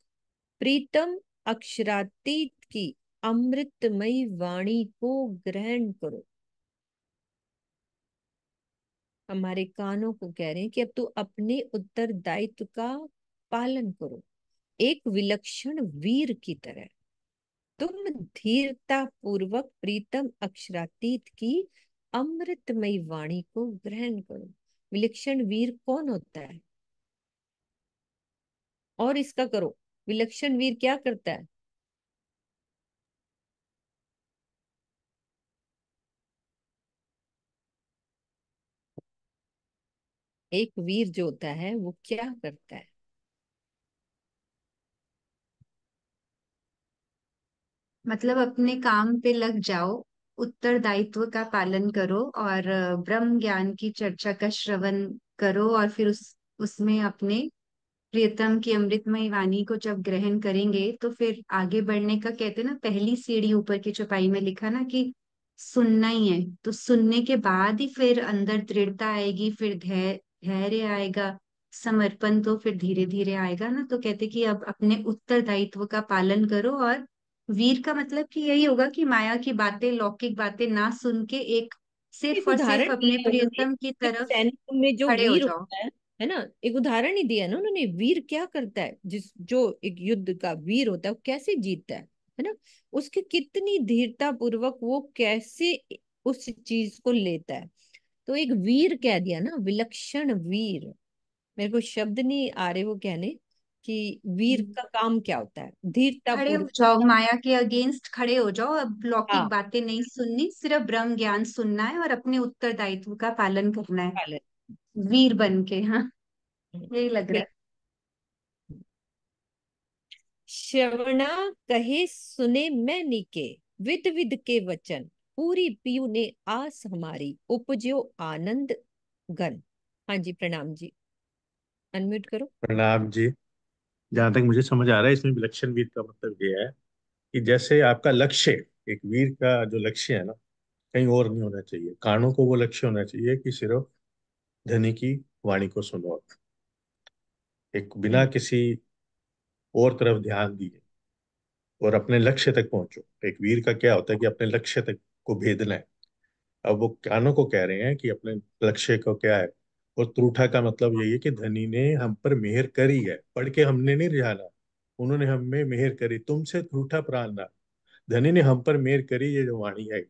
प्रीतम अक्षरातीत की अमृतमयी वाणी को ग्रहण करो। हमारे कानों को कह रहे हैं कि अब तू अपने उत्तरदायित्व का पालन करो, एक विलक्षण वीर की तरह। तुम धीरता पूर्वक प्रीतम अक्षरातीत की अमृतमयी वाणी को ग्रहण करो। विलक्षण वीर कौन होता है? और इसका करो, विलक्षण वीर क्या करता है? एक वीर जो होता है वो क्या करता है? मतलब अपने काम पे लग जाओ, उत्तरदायित्व का पालन करो और ब्रह्म ज्ञान की चर्चा का श्रवण करो, और फिर उसमें अपने प्रियतम की अमृतमयी वाणी को जब ग्रहण करेंगे तो फिर आगे बढ़ने का, कहते हैं ना, पहली सीढ़ी ऊपर की चौपाई में लिखा ना कि सुनना ही है, तो सुनने के बाद ही फिर अंदर दृढ़ता आएगी, फिर धैर्य आएगा, समर्पण तो फिर धीरे धीरे आएगा ना। तो कहते कि अब अपने उत्तरदायित्व का पालन करो, और वीर का मतलब कि यही होगा कि माया की बातें, लौकिक बातें ना सुन के एक सिर्फ एक और उदाहरण सिर्फ अपने दिया है उन्होंने, प्रियतम की एक तरफ सैनिक में जो खड़े हो वीर जाओ। होता है ना, एक उदाहरण ही दिया ना उन्होंने। वीर क्या करता है, जिस जो एक युद्ध का वीर होता है वो कैसे जीतता है ना। उसके कितनी धीरता पूर्वक वो कैसे उस चीज को लेता है। तो एक वीर कह दिया ना, विलक्षण वीर। मेरे को शब्द नहीं आ रहे वो कहने, कि वीर का काम क्या होता है, धीरता खड़े हो पूर्वक। जाओ, माया के अगेंस्ट खड़े हो जाओ, अब लौकिक हाँ, बातें नहीं सुननी, सिर्फ ब्रह्म ज्ञान सुनना है और अपने उत्तरदायित्व का पालन करना है, पालन। वीर बन के। हाँ, यही लग रहा बिल्कुल। श्रवणा कहे सुने मैं नीके, विद विद के वचन, पूरी पीयू ने आस हमारी, उपजो आनंद घन। हाँ जी, प्रणाम जी, अनम्यूट करो। प्रणाम जी। जहां तक मुझे समझ आ रहा है, इसमें विलक्षण वीर का मतलब ये है कि जैसे आपका लक्ष्य, एक वीर का जो लक्ष्य है ना, कहीं और नहीं होना चाहिए। कानों को वो लक्ष्य होना चाहिए कि सिर्फ धनी की वाणी को सुनो, एक बिना किसी और तरफ ध्यान दिए और अपने लक्ष्य तक पहुंचो। एक वीर का क्या होता है कि अपने लक्ष्य तक को भेदना है। अब वो कानों को कह रहे हैं कि अपने लक्ष्य को क्या है। और त्रूठा का मतलब यही है कि धनी ने हम पर मेहर करी है, पढ़ के हमने नहीं रिझाना, उन्होंने हम में मेहर करी, तुमसे त्रूठा प्राण ना। धनी ने हम पर मेहर करी, ये जो वाणी है,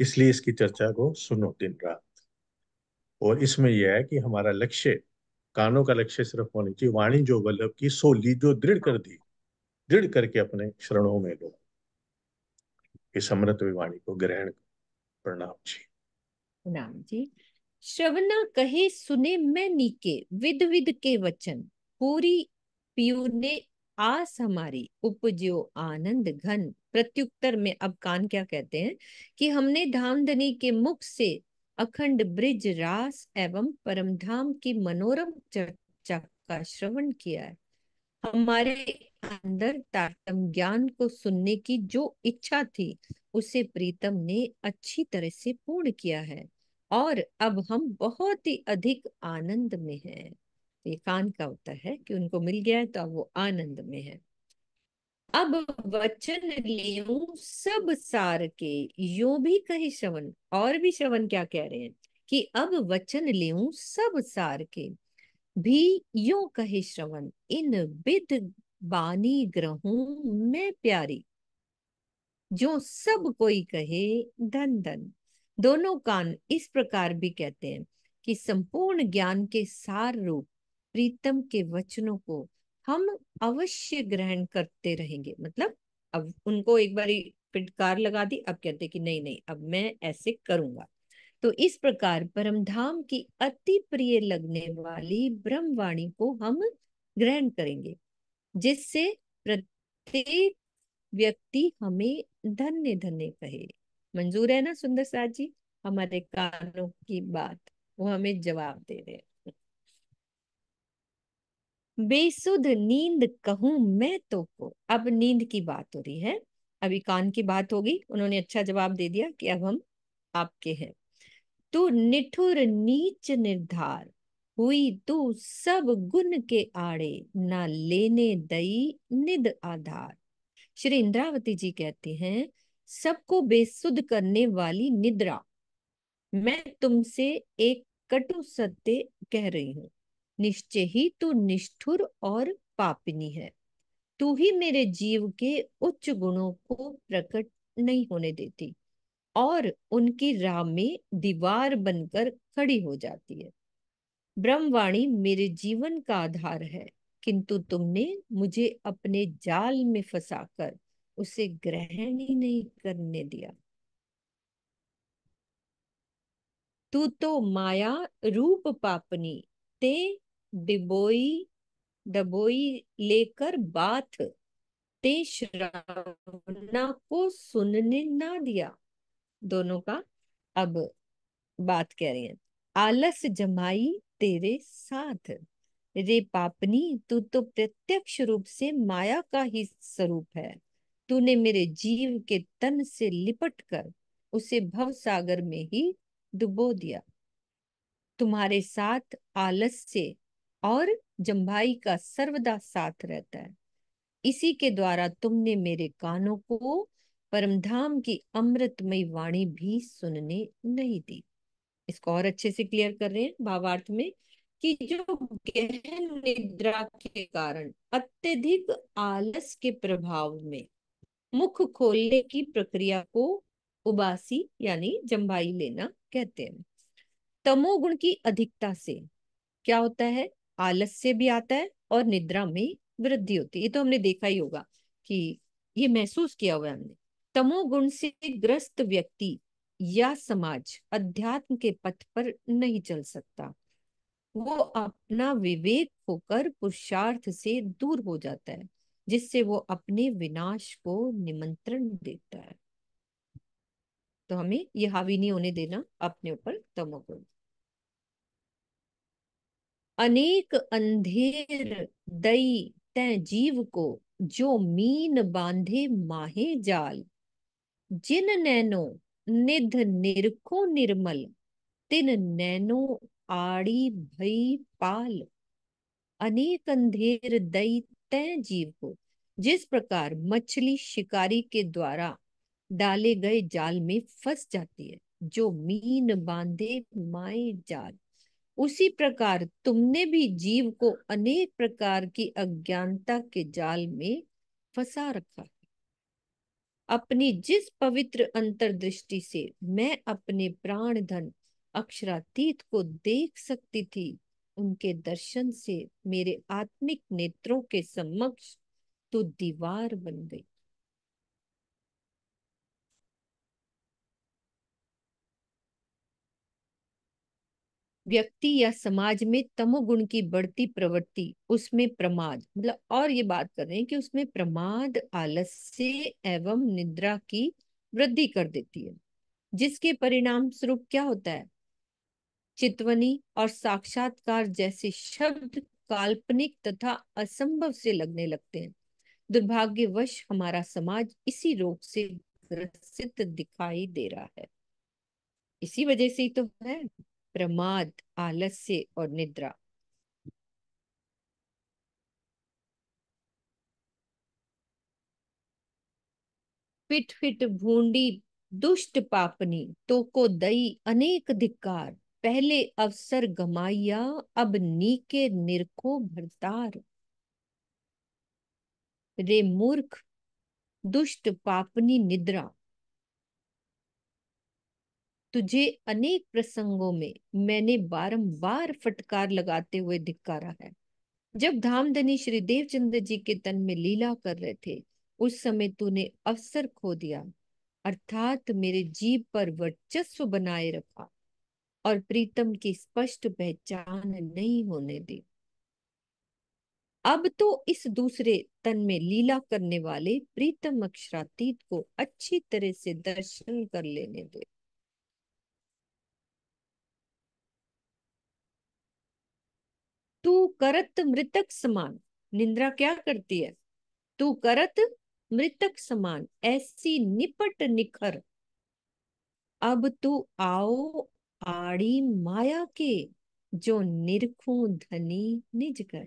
इसलिए इसकी चर्चा को सुनो दिन रात। और इसमें यह है कि हमारा लक्ष्य, कानों का लक्ष्य सिर्फ होनी चाहिए वाणी जो वल्लभ की सो ली, जो दृढ़ कर दी, दृढ़ करके अपने शरणों में लो। इस अमृत वाणी को ग्रहण करो। प्रणाम जी। प्रणाम जी। श्रवणा कहे सुने मैं नीके, विद विद के वचन, पूरी पीयू ने आस हमारी, उपजो आनंद घन। प्रत्युत्तर में अब कान क्या कहते हैं कि हमने धामधनी के मुख से अखंड ब्रिज रास एवं परमधाम की मनोरम चर्चा का श्रवण किया है। हमारे अंदर तारतम ज्ञान को सुनने की जो इच्छा थी, उसे प्रीतम ने अच्छी तरह से पूर्ण किया है, और अब हम बहुत ही अधिक आनंद में हैं। ये कान का उत्तर है कि उनको मिल गया है तो अब वो आनंद में है। अब वचन लेऊं सब सार के, यो भी कही श्रवण। और भी श्रवण क्या कह रहे हैं कि अब वचन लेऊं सब सार के, भी यूं कहे श्रवण, इन बिद बानी ग्रहूं मैं प्यारी, जो सब कोई कहे धन धन। दोनों कान इस प्रकार भी कहते हैं कि संपूर्ण ज्ञान के सार रूप प्रीतम के वचनों को हम अवश्य ग्रहण करते रहेंगे। मतलब अब उनको एक बारी फिटकार लगा दी, अब कहते कि नहीं नहीं, अब मैं ऐसे करूंगा। तो इस प्रकार परमधाम की अति प्रिय लगने वाली ब्रह्मवाणी को हम ग्रहण करेंगे, जिससे प्रत्येक व्यक्ति हमें धन्य धन्य कहे। मंजूर है ना सुंदर साथ जी, हमारे कानों की बात, वो हमें जवाब दे रहे हैं। बेसुध नींद कहूं मैं तो को, अब नींद की बात हो रही है। अभी कान की बात होगी, उन्होंने अच्छा जवाब दे दिया कि अब हम आपके हैं। तू निठुर नीच निर्धार, हुई तू सब गुण के आड़े, ना लेने दई निद आधार। श्री इंद्रावती जी कहती हैं, सबको बेसुध करने वाली निद्रा, मैं तुमसे एक कटु सत्य कह रही हूं। निश्चय ही तू निष्ठुर और पापिनी है। तू ही मेरे जीव के उच्च गुणों को प्रकट नहीं होने देती और उनकी राह में दीवार बनकर खड़ी हो जाती है। ब्रह्मवाणी मेरे जीवन का आधार है, किंतु तुमने मुझे अपने जाल में फंसाकर उसे ग्रहण ही नहीं करने दिया। तू तो माया रूप पापनी, ते डिबोई डबोई लेकर बात, ते श्रावणा को सुनने ना दिया। दोनों का अब बात कह रही हैं। आलस जमाई तेरे साथ, रे पापनी तू तो प्रत्यक्ष रूप से माया का ही स्वरूप है। तूने मेरे जीव के तन से लिपट कर उसे भव सागर में ही डुबो दिया। तुम्हारे साथ आलस्य और जम्भाई का सर्वदा साथ रहता है। इसी के द्वारा तुमने मेरे कानों को परमधाम की अमृतमयी वाणी भी सुनने नहीं दी। इसको और अच्छे से क्लियर कर रहे हैं भावार्थ में कि जो गहन निद्रा के कारण अत्यधिक आलस के प्रभाव में मुख खोलने की प्रक्रिया को उबासी यानी जम्भाई लेना कहते हैं। तमोगुण की अधिकता से क्या होता है, आलस्य भी आता है और निद्रा में वृद्धि होती है। ये तो हमने देखा ही होगा कि ये महसूस किया हुआ है हमने। तमोगुण से ग्रस्त व्यक्ति या समाज अध्यात्म के पथ पर नहीं चल सकता। वो अपना विवेक खोकर पुरुषार्थ से दूर हो जाता है, जिससे वो अपने विनाश को निमंत्रण देता है। तो हमें ये हावी नहीं होने देना अपने ऊपर तमोगुण। अनेक अंधेर दई तै जीव को, जो मीन बांधे माहे जाल। जिन नैनो निध निरखो निर्मल, तिन नैनो आड़ी भई पाल। अनेक अंधेर दई तय जीव को, जिस प्रकार मछली शिकारी के द्वारा डाले गए जाल में फंस जाती है, जो मीन बांधे माए जाल, उसी प्रकार तुमने भी जीव को अनेक प्रकार की अज्ञानता के जाल में फंसा रखा है। अपनी जिस पवित्र अंतर्दृष्टि से मैं अपने प्राण धन अक्षरातीत को देख सकती थी, उनके दर्शन से मेरे आत्मिक नेत्रों के समक्ष तो दीवार बन गई। व्यक्ति या समाज में तमोगुण की बढ़ती प्रवृत्ति, उसमें प्रमाद, मतलब और ये बात कर रहे हैं कि उसमें प्रमाद, आलस्य एवं निद्रा की वृद्धि कर देती है, जिसके परिणाम स्वरूप क्या होता है? चितवनी और साक्षात्कार जैसे शब्द काल्पनिक तथा असंभव से लगने लगते हैं। दुर्भाग्यवश हमारा समाज इसी रोग से ग्रसित दिखाई दे रहा है। इसी वजह से ही तो है प्रमाद, आलस्य और निद्रा। फिट फिट भूंडी दुष्ट पापनी, तो को दई अनेक धिक्कार। पहले अवसर गमाइया, अब नीके निरखो भरतार। रे मूर्ख, दुष्ट पापनी निद्रा, तुझे अनेक प्रसंगों में मैंने बारंबार फटकार लगाते हुए धिक्कारा है। जब धामधनी श्री देवचंद्र जी के तन में लीला कर रहे थे, उस समय तूने अवसर खो दिया, अर्थात मेरे जीव पर वर्चस्व बनाए रखा और प्रीतम की स्पष्ट पहचान नहीं होने दी। अब तो इस दूसरे तन में लीला करने वाले प्रीतम अक्षरातीत को अच्छी तरह से दर्शन कर लेने दे। तू करत मृतक समान, निंद्रा क्या करती है? तू करत मृतक समान, ऐसी निपट निखर। अब तू आओ आड़ी माया के, जो निरखूं धनी निज कर।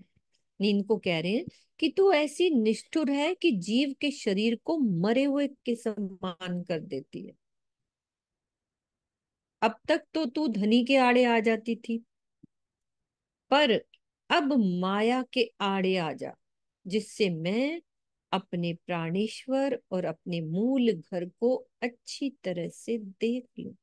नींद को कह रहे हैं कि तू ऐसी निष्ठुर है कि जीव के शरीर को मरे हुए के समान कर देती है। अब तक तो तू धनी के आड़े आ जाती थी, पर अब माया के आड़े आ जा, जिससे मैं अपने प्राणेश्वर और अपने मूल घर को अच्छी तरह से देख लूं।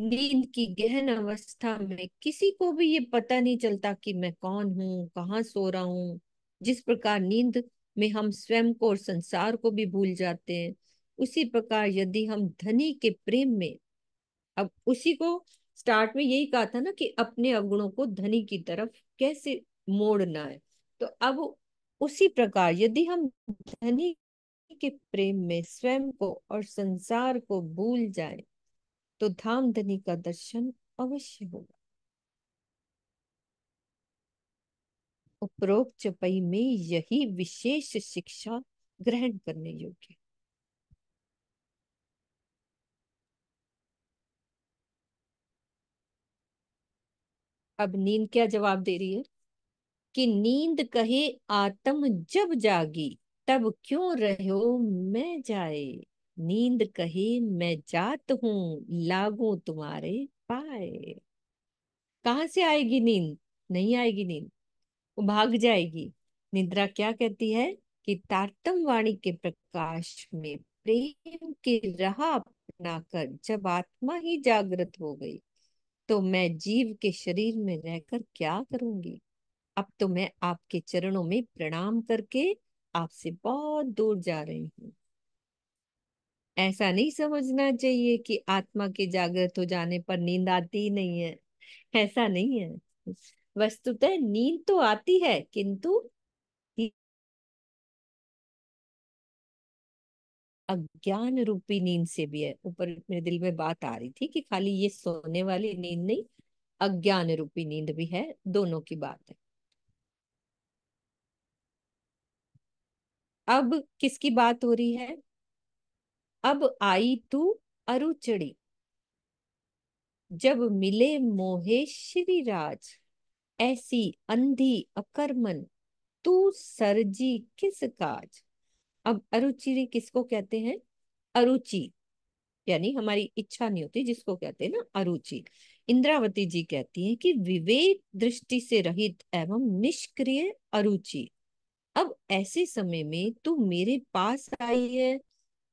नींद की गहन अवस्था में किसी को भी ये पता नहीं चलता कि मैं कौन हूँ, कहाँ सो रहा हूँ। जिस प्रकार नींद में हम स्वयं को और संसार को भी भूल जाते हैं, उसी प्रकार यदि हम धनी के प्रेम में, अब उसी को स्टार्ट में यही कहा था ना कि अपने अवगुणों को धनी की तरफ कैसे मोड़ना है, तो अब उसी प्रकार यदि हम धनी के प्रेम में स्वयं को और संसार को भूल जाए, तो धामधनी का दर्शन अवश्य होगा। उपरोक्त चौपाई में यही विशेष शिक्षा ग्रहण करने योग्य। अब नींद क्या जवाब दे रही है कि नींद कहे आत्म जब जागी, तब क्यों रहो मैं जाए। नींद कहे मैं जात हूं, लागू तुम्हारे पाए। कहाँ से आएगी नींद? नहीं आएगी नींद, वो भाग जाएगी। निद्रा क्या कहती है कि तारतम वाणी के प्रकाश में प्रेम की राह अपनाकर जब आत्मा ही जागृत हो गई, तो मैं जीव के शरीर में रहकर क्या करूंगी? अब तो मैं आपके चरणों में प्रणाम करके आपसे बहुत दूर जा रही हूँ। ऐसा नहीं समझना चाहिए कि आत्मा के जागृत हो जाने पर नींद आती ही नहीं है। ऐसा नहीं है। वस्तुतः नींद तो आती है, किंतु अज्ञान रूपी नींद से भी है। ऊपर मेरे दिल में बात आ रही थी कि खाली ये सोने वाली नींद नहीं, अज्ञान रूपी नींद भी है। दोनों की बात है। अब किसकी बात हो रही है? अब आई तू अरुचड़ी, जब मिले मोहे श्री राज, ऐसी अंधी अकर्मन तू सरजी किस काज। अब अरुचि किसको कहते हैं? अरुचि यानी हमारी इच्छा नहीं होती, जिसको कहते हैं ना अरुचि। इंद्रावती जी कहती हैं कि विवेक दृष्टि से रहित एवं निष्क्रिय अरुचि। अब ऐसे समय में तू मेरे पास आई है,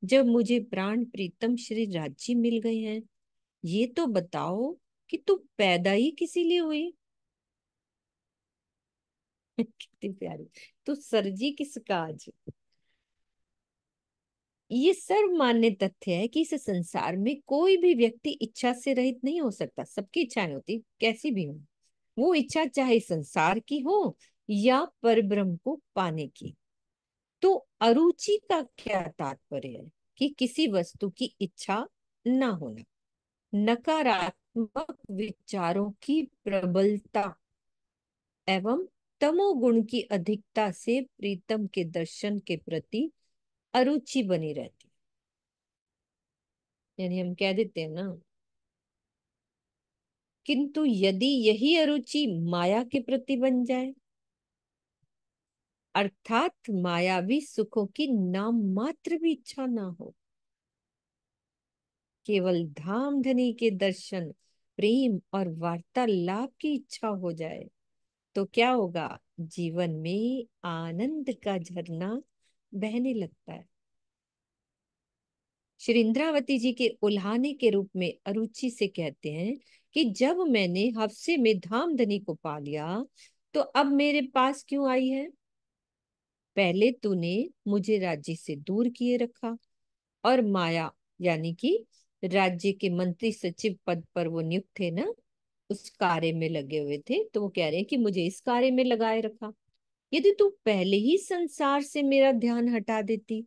जब मुझे प्राण प्रीतम श्री राज्य मिल गए हैं। ये तो बताओ कि तू पैदा ही किसी लिए हुई? कितनी प्यारी। तू सरजी किस काज। ये सर्वमान्य तथ्य है कि इस संसार में कोई भी व्यक्ति इच्छा से रहित नहीं हो सकता। सबकी इच्छाएं होती, कैसी भी हो। वो इच्छा चाहे संसार की हो या परब्रह्म को पाने की। तो अरुचि का क्या तात्पर्य है? कि किसी वस्तु की इच्छा ना होना, नकारात्मक विचारों की प्रबलता एवं तमोगुण की अधिकता से प्रीतम के दर्शन के प्रति अरुचि बनी रहती। यानी हम कह देते हैं ना, किंतु यदि यही अरुचि माया के प्रति बन जाए, अर्थात मायावी सुखों की नाम मात्र भी इच्छा ना हो, केवल धाम धनी के दर्शन, प्रेम और वार्तालाप की इच्छा हो जाए, तो क्या होगा? जीवन में आनंद का झरना बहने लगता है। श्री इंद्रावती जी के उल्हाने के रूप में अरुचि से कहते हैं कि जब मैंने हफ्से में धामधनी को पा लिया, तो अब मेरे पास क्यों आई है? पहले तूने मुझे राज्य से दूर किए रखा, और माया यानी कि राज्य के मंत्री सचिव पद पर वो नियुक्त थे ना, उस कार्य में लगे हुए थे, तो वो कह रहे हैं कि मुझे इस कार्य में लगाए रखा। यदि तू पहले ही संसार से मेरा ध्यान हटा देती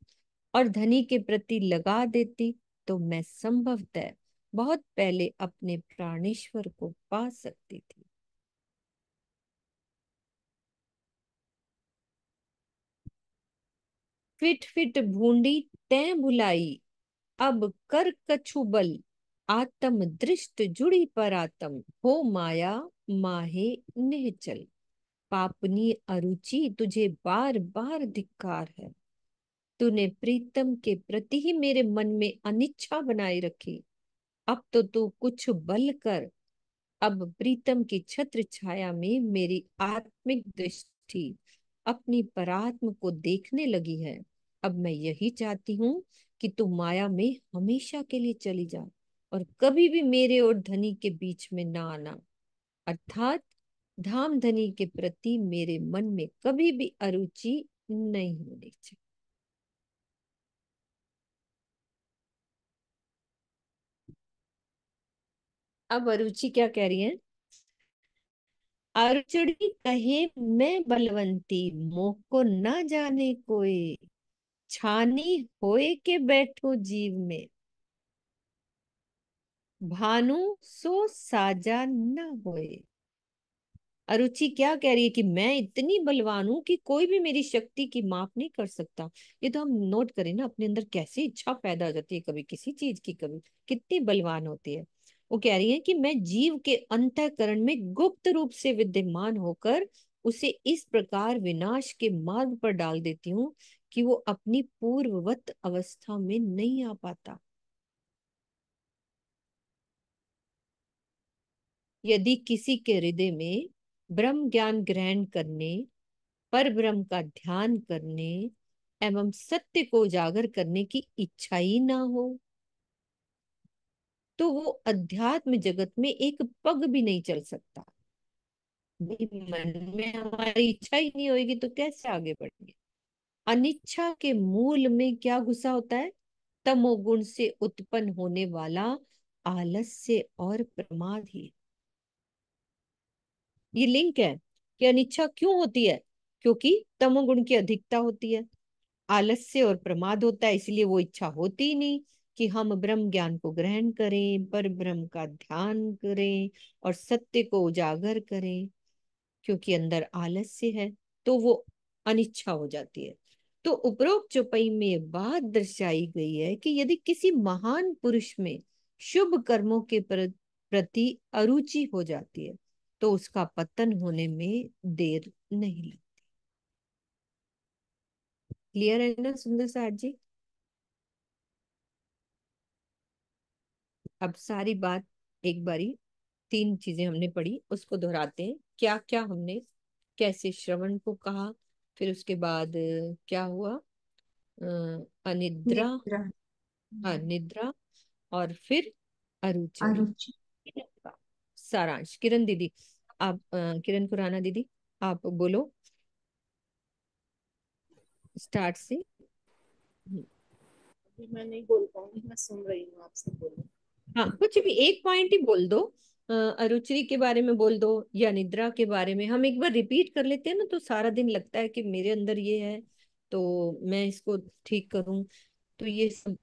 और धनी के प्रति लगा देती, तो मैं संभवतः बहुत पहले अपने प्राणेश्वर को पा सकती थी। फिट फिट भूंडी तैं भुलाई, अब कर कछु बल, आत्म दृष्ट जुड़ी पर आत्म, हो माया माहे निहचल। पापनी अरुचि, तुझे बार बार धिक्कार है। तूने प्रीतम के प्रति ही मेरे मन में अनिच्छा बनाए रखी। अब तो तू कुछ बल कर। अब प्रीतम की छत्र छाया में मेरी आत्मिक दृष्टि अपनी परात्म को देखने लगी है। अब मैं यही चाहती हूँ कि तू माया में हमेशा के लिए चली जा, और कभी भी मेरे और धनी के बीच में ना आना। अर्थात धाम धनी के प्रति मेरे मन में कभी भी अरुचि नहीं होनी चाहिए। अब अरुचि क्या कह रही है? अर्जुनी कहे मैं बलवंती, मोह को न जाने कोई, छानी होए के बैठो जीव में, भानु सो साजा न होए। अरुचि क्या कह रही है? कि मैं इतनी बलवान हूं कि कोई भी मेरी शक्ति की माप नहीं कर सकता। ये तो हम नोट करें ना, अपने अंदर कैसी इच्छा पैदा हो जाती है, कभी किसी चीज की, कभी कितनी बलवान होती है। वो कह रही है कि मैं जीव के अंतःकरण में गुप्त रूप से विद्यमान होकर उसे इस प्रकार विनाश के मार्ग पर डाल देती हूँ कि वो अपनी पूर्ववत अवस्था में नहीं आ पाता। यदि किसी के हृदय में ब्रह्म ज्ञान ग्रहण करने, पर ब्रह्म का ध्यान करने एवं सत्य को उजागर करने की इच्छा ही ना हो, तो वो अध्यात्म जगत में एक पग भी नहीं चल सकता। भाई मन में हमारी इच्छा ही नहीं होगी तो कैसे आगे बढ़ेंगे। अनिच्छा के मूल में क्या घुसा होता है? तमोगुण से उत्पन्न होने वाला आलस्य और प्रमाद ही। ये लिंक है कि अनिच्छा क्यों होती है? क्योंकि तमोगुण की अधिकता होती है, आलस्य और प्रमाद होता है, इसलिए वो इच्छा होती ही नहीं कि हम ब्रह्म ज्ञान को ग्रहण करें, पर ब्रह्म का ध्यान करें और सत्य को उजागर करें। क्योंकि अंदर आलस्य है तो वो अनिच्छा हो जाती है। तो उपरोक्त चौपाई में ये बात दर्शाई गई है कि यदि किसी महान पुरुष में शुभ कर्मों के प्रति अरुचि हो जाती है तो उसका पतन होने में देर नहीं लगती। क्लियर है ना सुंदर सार जी? अब सारी बात एक बारी, तीन चीजें हमने पढ़ी उसको दोहराते हैं। क्या क्या हमने, कैसे श्रवण को कहा, फिर उसके बाद क्या हुआ, अनिद्रा, निद्रा। हाँ निद्रा, और फिर अरुचि अरुचि। का सारांश। किरण दीदी, आप किरण खुराना दीदी, आप बोलो स्टार्ट से। अभी मैं नहीं बोल पाऊंगी, मैं सुन रही हूँ, आपसे बोलो। हाँ कुछ भी एक पॉइंट ही बोल दो, अरुचि के बारे में बोल दो या निद्रा के बारे में। हम एक बार रिपीट कर लेते हैं ना तो सारा दिन लगता है कि मेरे अंदर ये है तो मैं इसको ठीक करूं, तो ये सब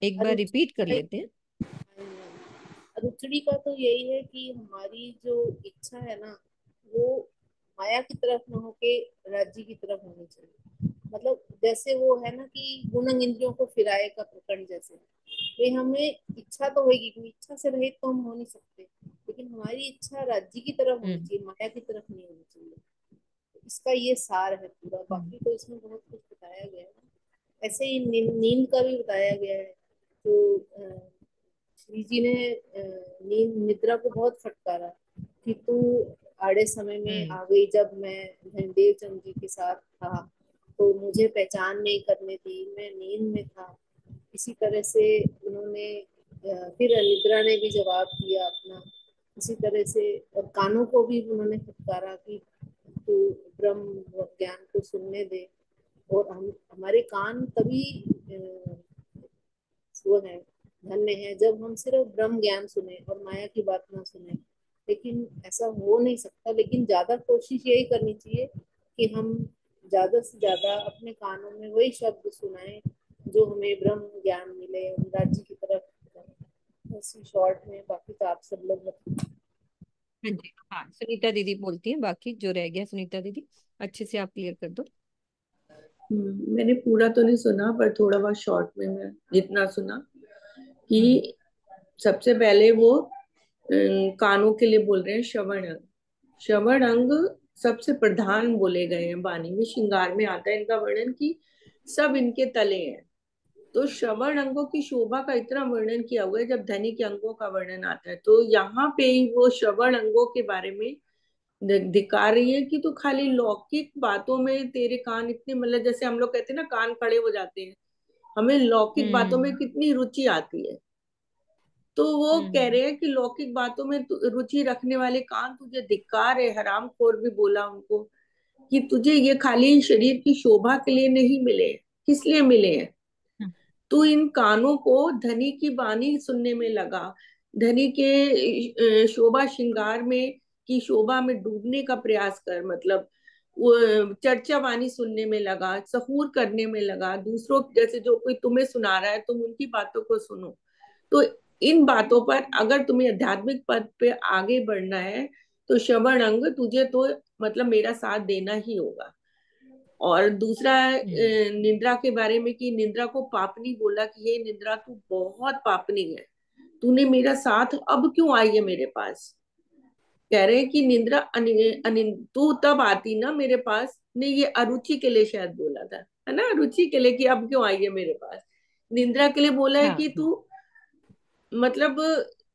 एक बार अरुचि रिपीट कर लेते हैं। रुचि का तो यही है कि हमारी जो इच्छा है ना, वो माया की तरफ न होके राज्य की तरफ होनी चाहिए। मतलब जैसे वो है ना कि गुणन इंद्रियों को फिराए का प्रकरण जैसे, वे हमें इच्छा तो होगी, क्योंकि इच्छा से रहित तो हम हो नहीं सकते, लेकिन हमारी इच्छा राज्य की तरफ होनी हम्म चाहिए, माया की तरफ नहीं होनी चाहिए। तो इसका ये सार है पूरा। हम्म बाकी तो इसमें बहुत कुछ बताया गया है। ऐसे ही नींद का भी बताया गया है। तो श्री जी ने नींद निद्रा को बहुत फटकारा कि तू आड़े समय में हम्म आ गई। जब मैं धनदेव चंद जी के साथ था तो मुझे पहचान नहीं करने दी, मैं नींद में था। इसी तरह से उन्होंने फिर निद्रा ने भी जवाब दिया अपना इसी तरह से। और कानों को भी उन्होंने फटकारा कि तू ब्रह्म ज्ञान को सुनने दे। और हम हमारे कान तभी वो है, धन्य है जब हम सिर्फ ब्रह्म ज्ञान सुने और माया की बात ना सुने। लेकिन ऐसा हो नहीं सकता। लेकिन ज्यादा कोशिश यही करनी चाहिए कि हम ज्यादा से ज्यादा अपने कानों में वही शब्द सुनाएं जो हमें ब्रह्म ज्ञान मिले, हम राज्य की तरफ जाएं। बस शॉर्ट में, बाकी तो आप सब लोग बताएं। हाँ जी, हाँ सुनीता दीदी बोलती हैं, बाकी जो रह गया सुनीता दीदी अच्छे से आप क्लियर कर दो। मैंने पूरा तो नहीं सुना पर थोड़ा बहुत शॉर्ट में मैं जितना सुना हम्म कि सबसे पहले वो कानों के लिए बोल रहे हैं श्रवण अंग। श्रवण अंग सबसे प्रधान बोले गए हैं वाणी में, श्रृंगार में आता है इनका वर्णन कि सब इनके तले हैं। तो श्रवण अंगों की शोभा का इतना वर्णन किया हुआ है। जब धनी के अंगों का वर्णन आता है तो यहाँ पे ही वो श्रवण अंगों के बारे में दिखा रही है कि तू खाली लौकिक बातों में तेरे कान इतने, मतलब जैसे हम लोग कहते हैं ना कान खड़े हो जाते हैं, हमें लौकिक बातों में हम्म कितनी रुचि आती है। तो वो कह हम्म रहे हैं कि लौकिक बातों में रुचि रखने वाले कान तुझे धिक्कार है। हरामखोर भी बोला उनको कि तुझे ये खाली शरीर की शोभा के लिए नहीं मिले, किस लिए मिले हैं? हम्म तू इन कानों को धनी की वाणी सुनने में लगा, धनी के शोभा श्रृंगार में की शोभा में डूबने का प्रयास कर। मतलब वो चर्चा वाणी सुनने में लगा, सहूर करने में लगा, दूसरों जैसे जो कोई तुम्हें सुना रहा है तुम उनकी बातों को सुनो। तो इन बातों पर अगर तुम्हें आध्यात्मिक पद पे आगे बढ़ना है तो श्रवण अंग तुझे तो मतलब मेरा साथ देना ही होगा। और दूसरा हम्म निंद्रा के बारे में कि निंद्रा को पापनी बोला कि ये निंद्रा तू बहुत पापनी है, तूने मेरा साथ अब क्यों आई है मेरे पास? कह रहे हैं कि निंद्रा तू तब आती ना मेरे पास। ने ये अरुचि के लिए शायद बोला था, है ना, अरुचि के लिए कि अब क्यों आई है मेरे पास। निंद्रा के लिए बोला है हाँ कि तू मतलब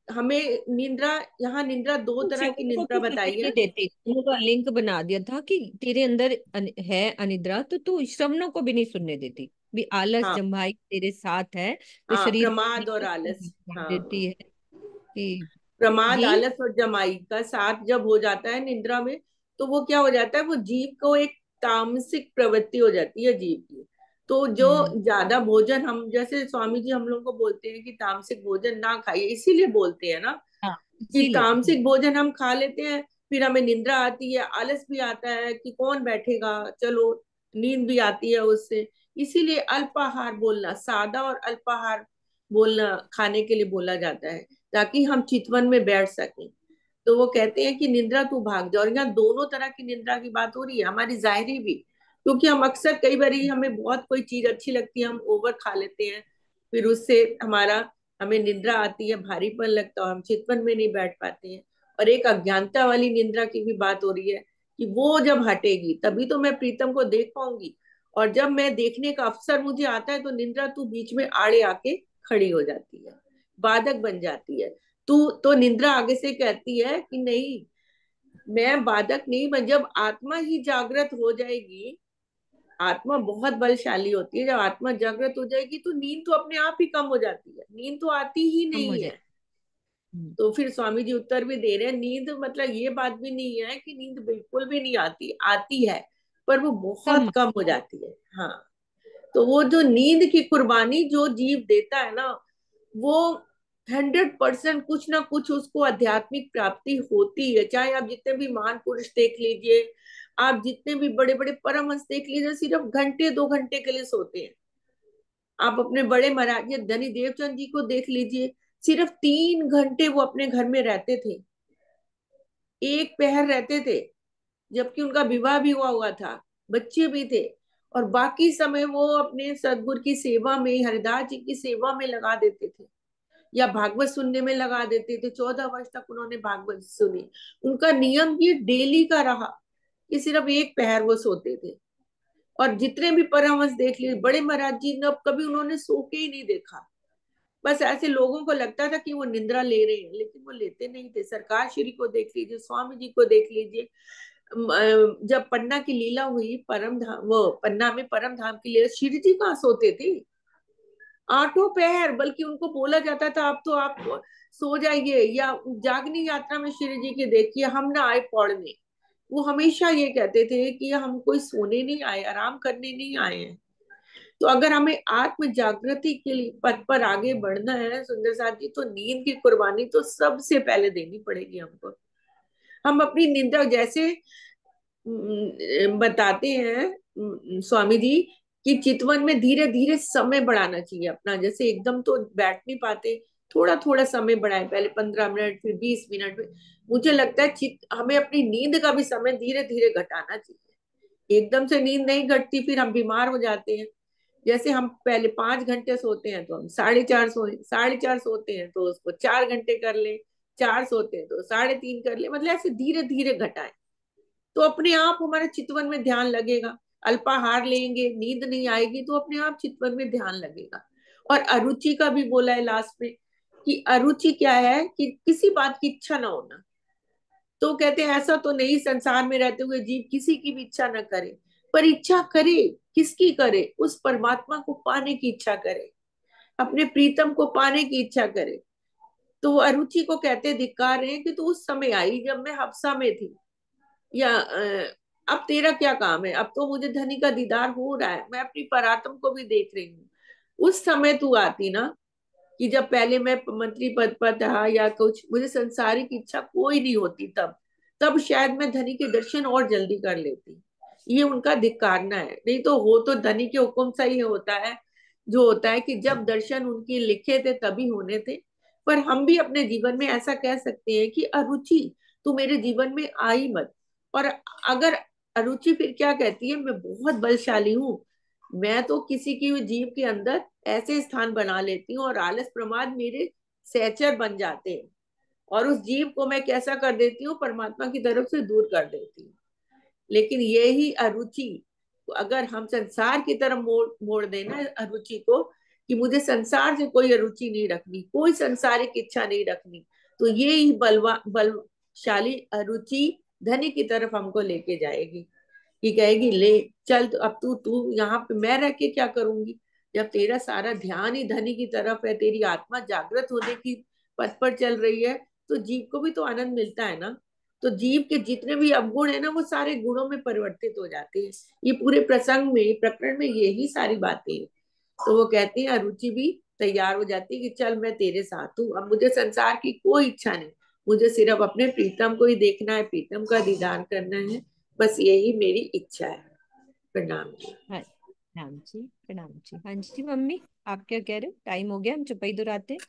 हमें निंद्रा, यहाँ निंद्रा दो तरह की श्रवण को निंद्रा कुछ सुनने बताई नहीं है। देती, उनका लिंक बना दिया था कि तेरे अंदर है अनिद्रा तो तू श्रवणों को भी नहीं सुनने देती। भी आलस हाँ जम्भाई तेरे साथ है तो हाँ, शरीर प्रमाद और को आलस। कर हाँ देती है कि प्रमाद, जी। आलस और जमाई का साथ जब हो जाता है निद्रा में, तो वो क्या हो जाता है, वो जीव को एक तामसिक प्रवृत्ति हो जाती है जीव की। तो जो ज्यादा भोजन, हम जैसे स्वामी जी हम लोग को बोलते हैं कि तामसिक भोजन ना खाइए, इसीलिए बोलते हैं ना हाँ, कि इसीलिए। तामसिक भोजन हम खा लेते हैं, फिर हमें निंद्रा आती है, आलस भी आता है कि कौन बैठेगा, चलो नींद भी आती है उससे। इसीलिए अल्पाहार बोलना, सादा और अल्पाहार बोलना खाने के लिए बोला जाता है, ताकि हम चितवन में बैठ सकें। तो वो कहते हैं कि निंद्रा तू भाग जा। और यहाँ दोनों तरह की निंद्रा की बात हो रही है, हमारी जाहिरी भी, क्योंकि हम अक्सर कई बार हमें बहुत कोई चीज अच्छी लगती है, हम ओवर खा लेते हैं, फिर उससे हमें निंद्रा आती है, भारीपन लगता है और हम चितवन में नहीं बैठ पाते हैं। और एक अज्ञानता वाली निंद्रा की भी बात हो रही है कि वो जब हटेगी तभी तो मैं प्रीतम को देख पाऊंगी, और जब मैं देखने का अवसर मुझे आता है तो निंद्रा तू बीच में आड़े आके खड़ी हो जाती है, बाधक बन जाती है। तू तो निंद्रा आगे से कहती है कि नहीं, मैं बाधक नहीं बन, जब आत्मा ही जागृत हो जाएगी, आत्मा बहुत बलशाली होती है, जब आत्मा जागृत हो जाएगी तो नींद तो अपने आप ही कम हो जाती है, नींद तो आती ही कम हो नहीं जाए। है। तो फिर स्वामी जी उत्तर भी दे रहे हैं, नींद मतलब ये बात भी नहीं है कि नींद बिल्कुल भी नहीं आती, आती है, पर वो कम। बहुत कम हो जाती है। हाँ, तो वो जो नींद की कुर्बानी जो जीव देता है ना, वो 100% कुछ ना कुछ उसको आध्यात्मिक प्राप्ति होती है। चाहे आप जितने भी महान पुरुष देख लीजिए, आप जितने भी बड़े बड़े परमहंस देख लीजिए, सिर्फ घंटे 2 घंटे के लिए सोते हैं। आप अपने बड़े महाराज धनी देवचंद जी को देख लीजिए, सिर्फ 3 घंटे वो अपने घर में रहते थे, एक पहर रहते थे, जबकि उनका विवाह भी हुआ था, बच्चे भी थे, और बाकी समय वो अपने सदगुरु की सेवा में, हरिदास जी की सेवा में लगा देते थे, या भागवत सुनने में लगा देते थे। 14 वर्ष तक उन्होंने भागवत सुनी। उनका नियम ये डेली का रहा कि सिर्फ एक पहर वो सोते थे। और जितने भी परमहंस देख लिए, बड़े महाराज जी ने कभी उन्होंने सो के ही नहीं देखा। बस ऐसे लोगों को लगता था कि वो निंद्रा ले रहे हैं, लेकिन वो लेते नहीं थे। सरकार श्री को देख लीजिए, स्वामी जी को देख लीजिए, जब पन्ना की लीला हुई, परम धाम, वो पन्ना में परम धाम की लीला, श्री जी कहाँ सोते थे, 8 पहर, बल्कि उनको बोला जाता था अब तो आप सो जाइए, या जागनी यात्रा में श्री जी के देखिए हम ना आए पौड़ने। वो हमेशा ये कहते थे कि हम कोई सोने नहीं आए, आराम करने नहीं आए हैं। तो अगर हमें आत्म जागृति के लिए पथ पर आगे बढ़ना है सुंदर साथ जी, तो नींद की कुर्बानी तो सबसे पहले देनी पड़ेगी हमको। हम अपनी निंदा जैसे बताते हैं स्वामी जी कि चितवन में धीरे धीरे समय बढ़ाना चाहिए अपना, जैसे एकदम तो बैठ नहीं पाते, थोड़ा थोड़ा समय बढ़ाए, पहले 15 मिनट, फिर 20 मिनट में। मुझे लगता है हमें अपनी नींद का भी समय धीरे धीरे घटाना चाहिए। एकदम से नींद नहीं घटती, फिर हम बीमार हो जाते हैं। जैसे हम पहले 5 घंटे सोते हैं तो हम 4.5 सोए, 4.5 सोते हैं तो उसको 4 घंटे कर ले, 4 सोते हैं तो 3.5 कर ले, मतलब ऐसे धीरे धीरे घटाएं, तो अपने आप हमारे चितवन में ध्यान लगेगा। अल्पाहार लेंगे, नींद नहीं आएगी, तो अपने आप चितवन में ध्यान लगेगा। और अरुचि का भी बोला है लास्ट में, कि अरुचि क्या है कि किसी बात की इच्छा ना होना। तो कहते हैं ऐसा तो नहीं संसार में रहते हुए जीव किसी की भी इच्छा न करे, पर इच्छा करे, किसकी करे, उस परमात्मा को पाने की इच्छा करे, अपने प्रीतम को पाने की इच्छा करे। तो वो अरुचि को कहते धिक्कार रहे हैं कि तू उस समय आई जब मैं हफ्सा में थी, या अब तेरा क्या काम है, अब तो मुझे धनी का दीदार हो रहा है, मैं अपनी परात्म को भी देख रही हूँ। उस समय तू आती ना, कि जब पहले मैं मंत्री पद पर था या कुछ, मुझे संसारिक इच्छा कोई नहीं होती, तब तब शायद मैं धनी के दर्शन और जल्दी कर लेती। ये उनका धिक्कारना है। नहीं तो हो तो धनी के हुक्म से ही होता है, जो होता है कि जब दर्शन उनके लिखे थे तभी होने थे। पर हम भी अपने जीवन में ऐसा कह सकते हैं कि अरुचि तू मेरे जीवन में आई मत। और अगर अरुचि फिर क्या कहती है, मैं बहुत बलशाली हूँ, मैं तो किसी की जीव के अंदर ऐसे स्थान बना लेती हूँ और आलस प्रमाद मेरे सहचर बन जाते हैं, और उस जीव को मैं कैसा कर देती हूँ, परमात्मा की तरफ से दूर कर देती हूँ। लेकिन यही अरुचि, अगर हम संसार की तरफ मोड़ मोड़ देना अरुचि को, कि मुझे संसार से कोई अरुचि नहीं रखनी, कोई संसारिक इच्छा नहीं रखनी, तो ये ही बलशाली अरुचि धनी की तरफ हमको लेके जाएगी, कि कहेगी ले चल, तो अब तू तू यहाँ पे मैं रह के क्या करूंगी, जब तेरा सारा ध्यान ही धनी की तरफ है, तेरी आत्मा जागृत होने की पथ पर चल रही है, तो जीव को भी तो आनंद मिलता है ना। तो जीव के जितने भी अवगुण है ना वो सारे गुणों में परिवर्तित हो जाते हैं। ये पूरे प्रसंग में, प्रकरण में यही सारी बातें हैं। तो वो कहते हैं, अरुचि भी तैयार हो जाती है कि चल मैं तेरे साथ हूँ, अब मुझे संसार की कोई इच्छा नहीं, मुझे सिर्फ अपने प्रीतम को ही देखना है, प्रीतम का दीदार करना है, बस यही मेरी इच्छा है। प्रणाम जी। हाँ प्रणाम जी, प्रणाम जी। हाँ जी मम्मी, आप क्या कह रहे हो? टाइम हो गया, हम चुपई दुराते हैं।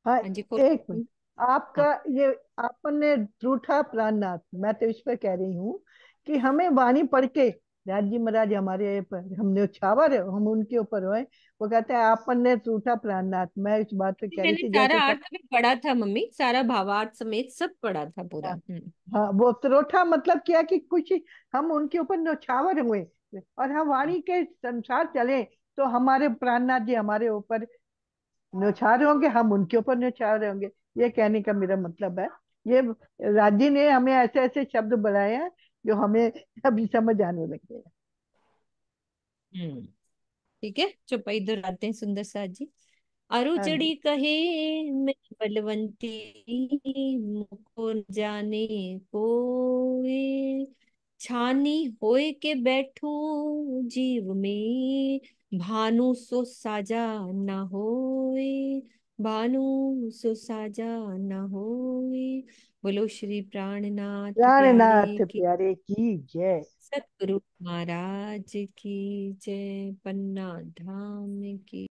हाँ, हाँ जी एक मिनट। हाँ आपका ये आपने रूठा प्राणनाथ, मैं तो इस पर कह रही हूँ कि हमें वाणी पढ़ के राज जी महाराज हमारे पर हमने उछावर हम उनके ऊपर हुए। वो कहते हैं आपने रूठा प्राणनाथ। मैं इस बात पे कह रही मैंने थी सारा जैसे अर्थ भी पढ़ा था मम्मी, सारा भावार्थ समेत सब पढ़ा था पूरा। हाँ, हाँ, वो त्रोठा मतलब क्या कि कुछ हम उनके ऊपर न्यौछावर हुए और हम वाणी के संसार चले तो हमारे प्राणनाथ जी हमारे ऊपर न्यौछावर होंगे, हम उनके ऊपर न्यौछावर होंगे। ये कहने का मेरा मतलब है। ये राजी ने हमें ऐसे ऐसे शब्द बनाए हैं जो हमें अभी समझ आने लगे हैं। हम्म ठीक है, चुपई दुराते हैं सुंदर साथ जी। हाँ जी। अरुचड़ी कहे मैं बलवंती, मुको न जाने कोई, छानी होए के बैठू जीव में, भानु सो साजा न होए, भानु सो साजा न होए। बोलो श्री प्राणनाथ प्यारे प्राणनाथ की, प्यारे की जय। सतगुरु महाराज की जय, पन्ना धाम की।